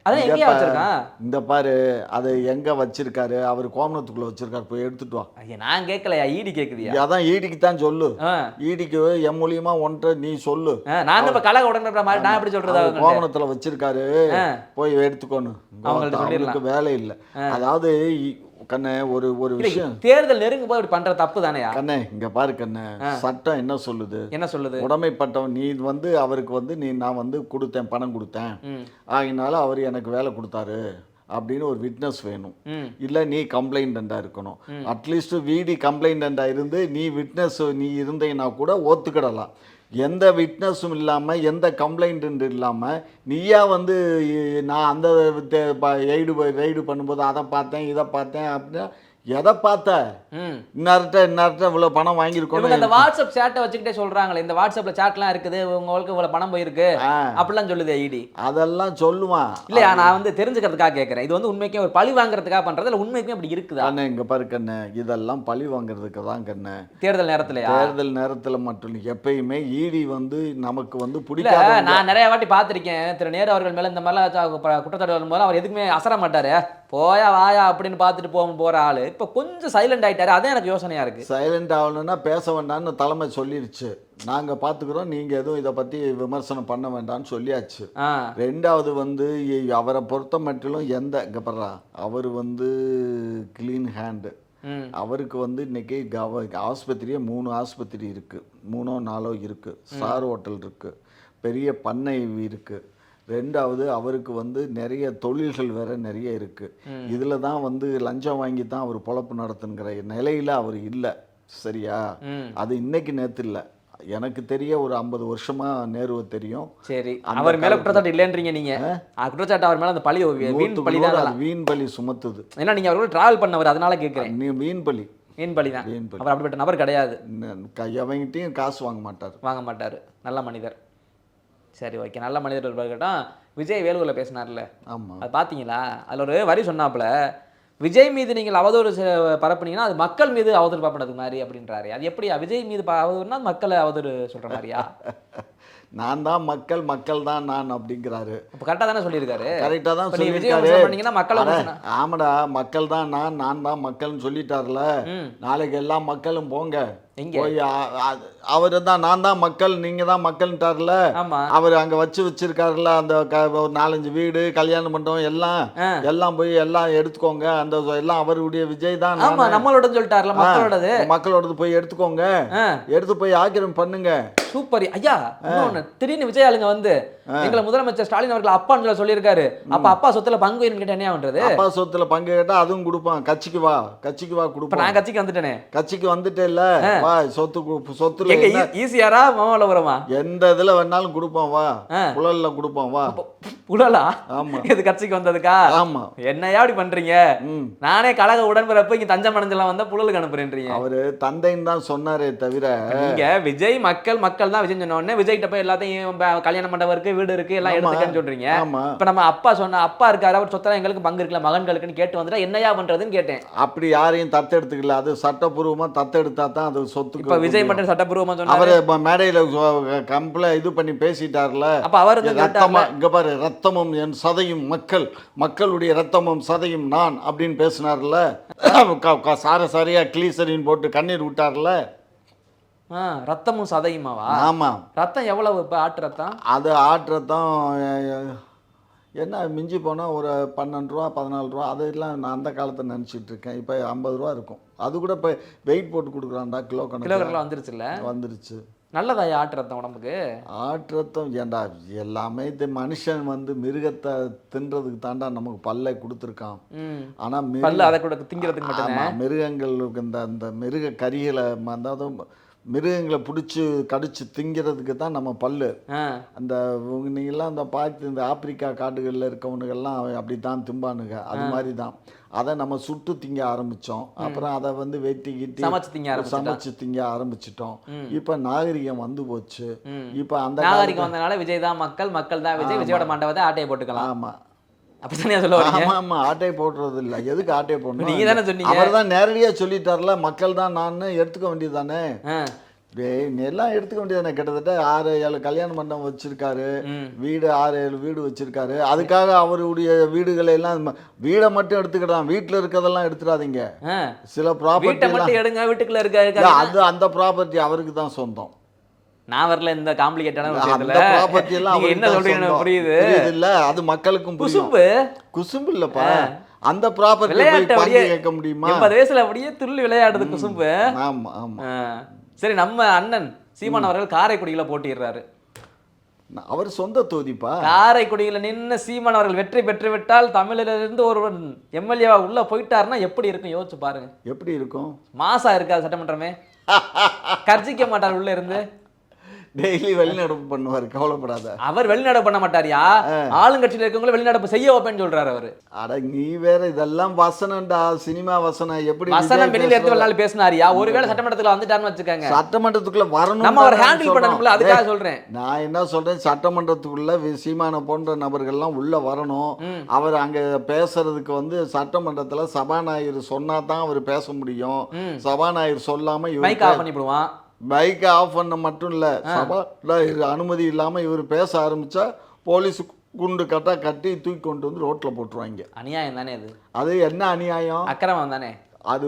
அதான் எங்கேயா வச்சிருக்கான்? இந்த பாரு அதை எங்க வச்சிருக்காரு, அவர் கோமணத்துக்குள்ள வச்சிருக்காரு, போய் எடுத்துட்டு வா. ஐயா நான் கேட்கலையா, ஈடி கேக்குதியா? அதான் ஈடிக்கு தான் சொல்லு, ஈடிக்கு என் மூலியமா ஒன்றை நீ சொல்லு. நான் இப்ப கலக உடனே மாதிரி நான் எப்படி சொல்றது? கோமணத்துல வச்சிருக்காரு, போய் எடுத்துக்கோணும், அவங்களுக்கு வேலை இல்லை. அதாவது கண்ணே ஒரு விஷயம், தேர்தல் நெருங்கும் போது பண்ற தப்பு தானே கண்ணே. இங்க பாரு கண்ணே, சட்டம் என்ன சொல்லுது? உடைமைப்பட்டவன் நீ வந்து அவருக்கு வந்து நான் வந்து கொடுத்தேன், பணம் கொடுத்தேன், ஆகினால அவர் எனக்கு வேலை கொடுத்தாரு அப்படின்னு ஒரு விட்னஸ் வேணும். இல்ல நீ கம்ப்ளைண்டண்டா இருக்கணும். அட்லீஸ்ட் வீடி கம்ப்ளைண்டண்டா இருந்து நீ விட்னஸ் நீ இருந்தீங்கன்னா கூட ஒத்துக்கிடலாம். எந்த விட்னஸும் இல்லாமல், எந்த கம்ப்ளைண்ட் இல்லாமல் நீயா வந்து நான் அந்த ரைடு பண்ணும்போது அதை பார்த்தேன் இதை பார்த்தேன் அப்படின்னா எதை பார்த்த? இன்னார்ட்ட இவ்வளோ பணம் வாங்கியிருக்கோம். இந்த வாட்ஸ்அப் சேட்டை வச்சுக்கிட்டே சொல்றாங்களே, இந்த வாட்ஸ்அப்ல சேட்லாம் இருக்குது, உங்களுக்கு இவ்வளோ பணம் போயிருக்கு அப்படிலாம் சொல்லுது ஐடி. அதெல்லாம் சொல்லுவான். இல்லையா, நான் வந்து தெரிஞ்சுக்கிறதுக்காக கேட்குறேன். இது வந்து உண்மைக்கே ஒரு பழி வாங்குறதுக்காக பண்றது இல்லை, உண்மைக்குமே அப்படி இருக்குதா? அண்ணே இங்கே பாரு கண்ணு, இதெல்லாம் பழி வாங்குறதுக்கு தான் கண்ணு. தேர்தல் நேரத்தில் மட்டும் இல்லை, எப்பயுமே ஈடி வந்து நமக்கு வந்து பிடிக்கல. நான் நிறைய வாட்டி பார்த்துருக்கேன், திரு நேரு அவர்கள் மேலே இந்த மாதிரிலாம் குற்றச்சாட்டு வரும்போது அவர் எதுக்குமே அசர மாட்டாரு, போயா வாயா அப்படின்னு பார்த்துட்டு போகிற ஆளு இப்போ கொஞ்சம் சைலண்ட் ஆகிட்டாரு. அதான் எனக்கு யோசனையாக இருக்குது. சைலண்ட் ஆகணும்னா பேச வேண்டாம்னு தலைமை சொல்லிடுச்சு, நாங்கள் பார்த்துக்குறோம், நீங்கள் எதுவும் இதை பற்றி விமர்சனம் பண்ண வேண்டாம்னு சொல்லியாச்சு. ரெண்டாவது வந்து அவரை பொறுத்த மட்டிலும் இங்கே படுறா, அவர் வந்து கிளீன் ஹேண்டு. அவருக்கு வந்து இன்னைக்கு ஆஸ்பத்திரியே 3 ஆஸ்பத்திரி இருக்குது, 3ஓ 4ஓ இருக்குது, ஸ்டார் ஹோட்டல் இருக்குது, பெரிய பண்ணை இருக்குது. ரெண்டாவது அவருக்கு வந்து நிறைய தொழில்கள் வேற நிறைய இருக்கு. இதுல தான் வந்து லஞ்சம் வாங்கி தான் அவர் பொழப்பு நடத்துங்கிற நிலையில அவர் இல்லை. சரியா? அது இன்னைக்கு நேத்து இல்லை, எனக்கு தெரிய ஒரு 50 வருஷமா நேருவை தெரியும். சரி, அவர் மேல குற்றச்சாட்டு இல்லைன்றீங்க நீங்க? குற்றச்சாட்டு அவர் மேல அந்த பழி வீண் பழி சுமத்துது. ஏன்னா நீங்க அவரோட டிராவல் பண்ணவர், அதனால கேட்கிறேன். நீ வீண் பழி தான். அவர் அப்படிப்பட்ட நபர் கிடையாது, எவங்கிட்டையும் காசு வாங்க மாட்டார், நல்ல மனிதர். சரி ஓகே, நல்ல மனிதர் கேட்டால் விஜய் வேலூரில் பேசினார்ல, ஆமாம், அது பார்த்தீங்களா? அதில் ஒரு வரி சொன்னாப்புல, விஜய் மீது நீங்கள் அவதூறு பரப்புனீங்கன்னா அது மக்கள் மீது அவதூறு பரப்புனது மாதிரி அப்படின்றாரு. அது எப்படியா? விஜய் மீது அவதூறுனா மக்களை அவதூறு சொல்கிற மாதிரியா? நான் தான் மக்கள், மக்கள் தான் நான் அப்படிங்கிறாரு. அப்போ கரெக்டாக தானே சொல்லியிருக்காரு? கரெக்டாக தான் சொல்லியிருக்காரு. மக்கள் ஆமாடா, மக்கள் தான் நான் தான் மக்கள்னு சொல்லிட்டார்ல. நாளைக்கு எல்லா மக்களும் போங்க, போய் அவர் தான் நான் தான் மக்கள், நீங்க தான் மக்கள்ட்டார்ல. அவர் அங்க வச்சிருக்காருல அந்த ஒரு 4-5 வீடு, கல்யாண மண்டபம் எல்லாம் போய் எல்லாம் எடுத்துக்கோங்க, அந்த எல்லாம் அவருடைய விஜய் தான் நம்மளோட சொல்லிட்டார்ல, மக்களோடது போய் எடுத்துக்கோங்க, எடுத்து போய் ஆக்கிரம் பண்ணுங்க. சூப்பர் ஐயா. திடீர்னு விஜய் ஆளுங்க வந்து எங்களை முதலமைச்சர் ஸ்டாலின் அவர்கள் அப்பான்னு சொல்லியிருக்காரு. அப்ப அப்பா சொத்துல பங்கு வேணும்னு கேட்டா என்ன பண்றது? அப்பா சொத்துல பங்கு கேட்டா அதுவும் கொடுப்பான். கட்சிக்கு வா கொடுப்பேன். நான் கட்சிக்கு வந்துட்டேனே. கட்சிக்கு வந்துட்டே இல்ல, வா சொத்துல எங்க என்ன ஈசியாரா மாமல்லபுரமா? எந்த இதுல வேணாலும் கொடுப்போம் வா, ஆ. புழல்ல கொடுப்போம் வா. புலலா? ஆமா இது கட்சிக்கு வந்ததுக்கா? ஆமா. என்னையா அப்படி பண்றீங்க? ம். நானே கழக உடன்பிறப்பு இங்க தஞ்சை மணஞ்செல்லாம் வந்தா புழலுக்கு அனுப்புறேன்றீங்க. அவரு தந்தைன்னு தான் சொன்னாரே தவிர நீங்க விஜய் மக்கள் தான் விஜய் சொன்ன உடனே விஜய் கிட்ட போய் எல்லாத்தையும் கல்யாண மண்டபம் இருக்கு, வீடு இருக்கு, எல்லாம் ஆமா. எடுத்துக்கன்னு சொல்றீங்க. ஆமா. இப்ப நம்ம அப்பா இருக்காரு, அவர் சொத்தெல்லாம் எங்களுக்கு பங்கு இருக்குல்ல மகன்களுக்குன்னு கேட்டு வந்துட்டா என்னையா பண்றதுன்னு கேட்டேன். அப்படி யாரையும் தத்தெடுத்துக்கல. அது சட்டப்பூர்வமா தத்தெடுத்தா தான் அது சொத்துக்கு. இப்ப விஜய் மட்டும் சட்டப்பூர்வமா சொன்னாரு. அவரு மேடையில இது பண்ணி பேசிட்டார்ல. அப்ப அவர் ரத்தமா இங்க பாரு, ரத்தமும் என் சதையும் மக்களுடைய ரத்தமும் சதையும் நான் அப்படின்னு பேசினார்ல. சாரியா கிளீசரின் போட்டு கண்ணீர் விட்டார்ல. ரத்தமும் சதையுமாவா? ஆமா. ரத்தம் எவ்வளவு இப்ப ஆட்டு ரத்தம்? அது ஆட்டு ரத்தம் என்ன மிஞ்சி போனால் ஒரு 12 ரூபா 14 ரூபா. அதெல்லாம் நான் அந்த காலத்தை நினச்சிட்டு இருக்கேன். இப்போ 50 ரூபா இருக்கும். அது கூட இப்போ வெயிட் போட்டு கொடுக்குறான்டா, கிலோ கணக்கில் வந்துருச்சுல்ல. வந்துருச்சு. நல்லதாயா ஆட்டு ரத்தம் உடம்புக்கு? ஆட்டு ரத்தம் ஏண்டா எல்லாமே இந்த மனுஷன் மிருகத்தை தின்றதுக்கு தாண்டா நமக்கு பல்லை கொடுத்துருக்கான். ஆனால் பல்லு அதை கூட திங்கிறதுக்கு மட்டும். மிருகங்களுக்கு இந்த மிருக கறிகளை, அதாவது மிருகங்களை பிடிச்சி கடிச்சு திங்கிறதுக்கு தான் நம்ம பல்லு. அந்த நீங்கள்லாம் அந்த பார்த்து இந்த ஆப்பிரிக்கா காடுகளில் இருக்கவனுங்கெல்லாம் அப்படி தான் திம்பானுங்க. அது மாதிரி தான் அதை நம்ம சுட்டு திங்க ஆரம்பித்தோம். அப்புறம் அதை வெட்டிக்கிட்டு சமைச்சு திங்க ஆரம்பிச்சிட்டோம். இப்போ நாகரிகம் வந்து போச்சு. இப்போ அந்த நாகரிகம் வந்தனால விஜய் தான் மக்கள் தான் விஜய், விஜயோட மண்டபத்தை ஆட்டையை போட்டுக்கலாம். ஆமாம். அப்படித்தானே சொல்லுவாங்க. ஆமா, ஆட்டை போடுறது இல்லை. எதுக்கு ஆட்டை போடணும்? நீங்க தானே சொன்னீங்க. அவர் தான் நேரடியா சொல்லிட்டார்ல, மக்கள் தான் நான் எடுத்துக்க வேண்டியதுதானே. எல்லாம் எடுத்துக்க வேண்டியதானே. கிட்டத்தட்ட 6-7 கல்யாண மண்டபம் வச்சிருக்காரு, வீடு 6-7 வீடு வச்சிருக்காரு. அதுக்காக அவருடைய வீடுகளை எல்லாம் வீடை மட்டும் எடுத்துக்கிட்டான், வீட்டுல இருக்கிறதெல்லாம் எடுத்துடாதீங்க. சில ப்ராப்பர்ட்டி எடுங்க, வீட்டுக்குள்ள இருக்காரு, அது அந்த ப்ராப்பர்ட்டி அவருக்கு தான் சொந்தம். நான் வரல இந்த காம்ப்ளிகேட்டான விஷயத்துல. ப்ராப்பர்ட்டி எல்லாம் நீங்க என்ன சொல்றீங்க புரியுது இல்ல. அது மக்களுக்கும் குசும்பு இல்லப்பா. அந்த ப்ராப்பர்ட்டி கேட்க முடியுமா? 80 வயசுல அப்படியே துள்ளி விளையாடுது குசும்பு. ஆமா ஆமா. சரி, நம்ம அண்ணன் சீமான் அவர்கள் காரைக்குடியில போட்டிடுறாரு. அவர் சொந்த தொகுதிப்பா. காரைக்குடியில நின்று சீமான் அவர்கள் வெற்றி பெற்று விட்டால் தமிழிலிருந்து ஒரு எம்எல்ஏவா உள்ள போயிட்டாருன்னா எப்படி இருக்கும் யோசிச்சு பாருங்க. எப்படி இருக்கும்? மாசா இருக்காது சட்டமன்றமே. கர்ஜிக்க மாட்டார் உள்ள இருந்து. டெய்லி வெளிநடப்பு பண்ணுவார், கவலைப்படாத. அவர் வெளிநடப்பு பண்ண மாட்டாரியா? ஆளுங்கட்சியில் இருக்கவங்கள வெளிநடப்பு செய்ய வைப்பேன்னு சொல்றாரு அவரு. அட நீ வேற, இதெல்லாம் வசனம்டா, சினிமா வசனம். எப்படி வசனம் வெளியில எடுத்து வரலாலும் பேசினாரியா? ஒருவேளை சட்டமன்றத்துல வந்துட்டாருன்னு வச்சுக்காங்க, சட்டமன்றத்துக்குள்ள வரணும், நம்ம அவர் ஹேண்டில் பண்ணணும்ல. அதுக்காக சொல்றேன். நான் என்ன சொல்றேன், சட்டமன்றத்துக்குள்ள சீமான போன்ற நபர்கள்லாம் உள்ள வரணும். அவர் அங்க பேசுறதுக்கு சட்டமன்றத்துல சபாநாயகர் சொன்னா தான் அவர் பேச முடியும். சபாநாயகர் சொல்லாம மைக் ஆஃப் பண்ணிடுவான். பைக்கை ஆஃப் பண்ண மட்டும் இல்லை, சபாநாயகர் அனுமதி இல்லாமல் இவர் பேச ஆரம்பித்தா போலீஸ் குண்டு கட்டி தூக்கி கொண்டு வந்து ரோட்டில் போட்டுருவாங்க. அநியாயம் தானே அது. அது என்ன அநியாயம்? அக்கிரமம் தானே அது.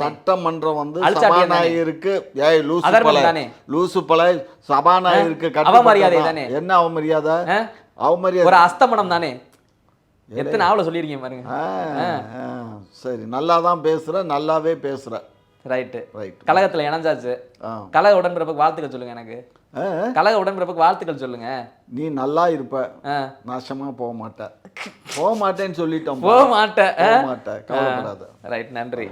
சட்டமன்றம் சபாநாயகருக்கு லூசு பலை சபாநாயகருக்கு என்ன அவமரியாதை? அவமரியாதை ஒரு அஸ்தமனம் தானே. எத்தனை ஆவல சொல்லியிருக்கீங்க பாருங்க. சரி, நல்லா தான் பேசுற, நல்லாவே பேசுற. ரைட்டு. கழகத்துல இணைஞ்சாச்சு. கழக உடன்பிறப்புக்கு வாழ்த்துக்கள் சொல்லுங்க. எனக்கு கழக உடன்பிறப்புக்கு வாழ்த்துக்கள் சொல்லுங்க. நீ நல்லா இருப்ப, நாசமா போக மாட்டேன்னு சொல்லிட்டோம். போக மாட்டேன், கவலைப்படாத. ரைட், நன்றி.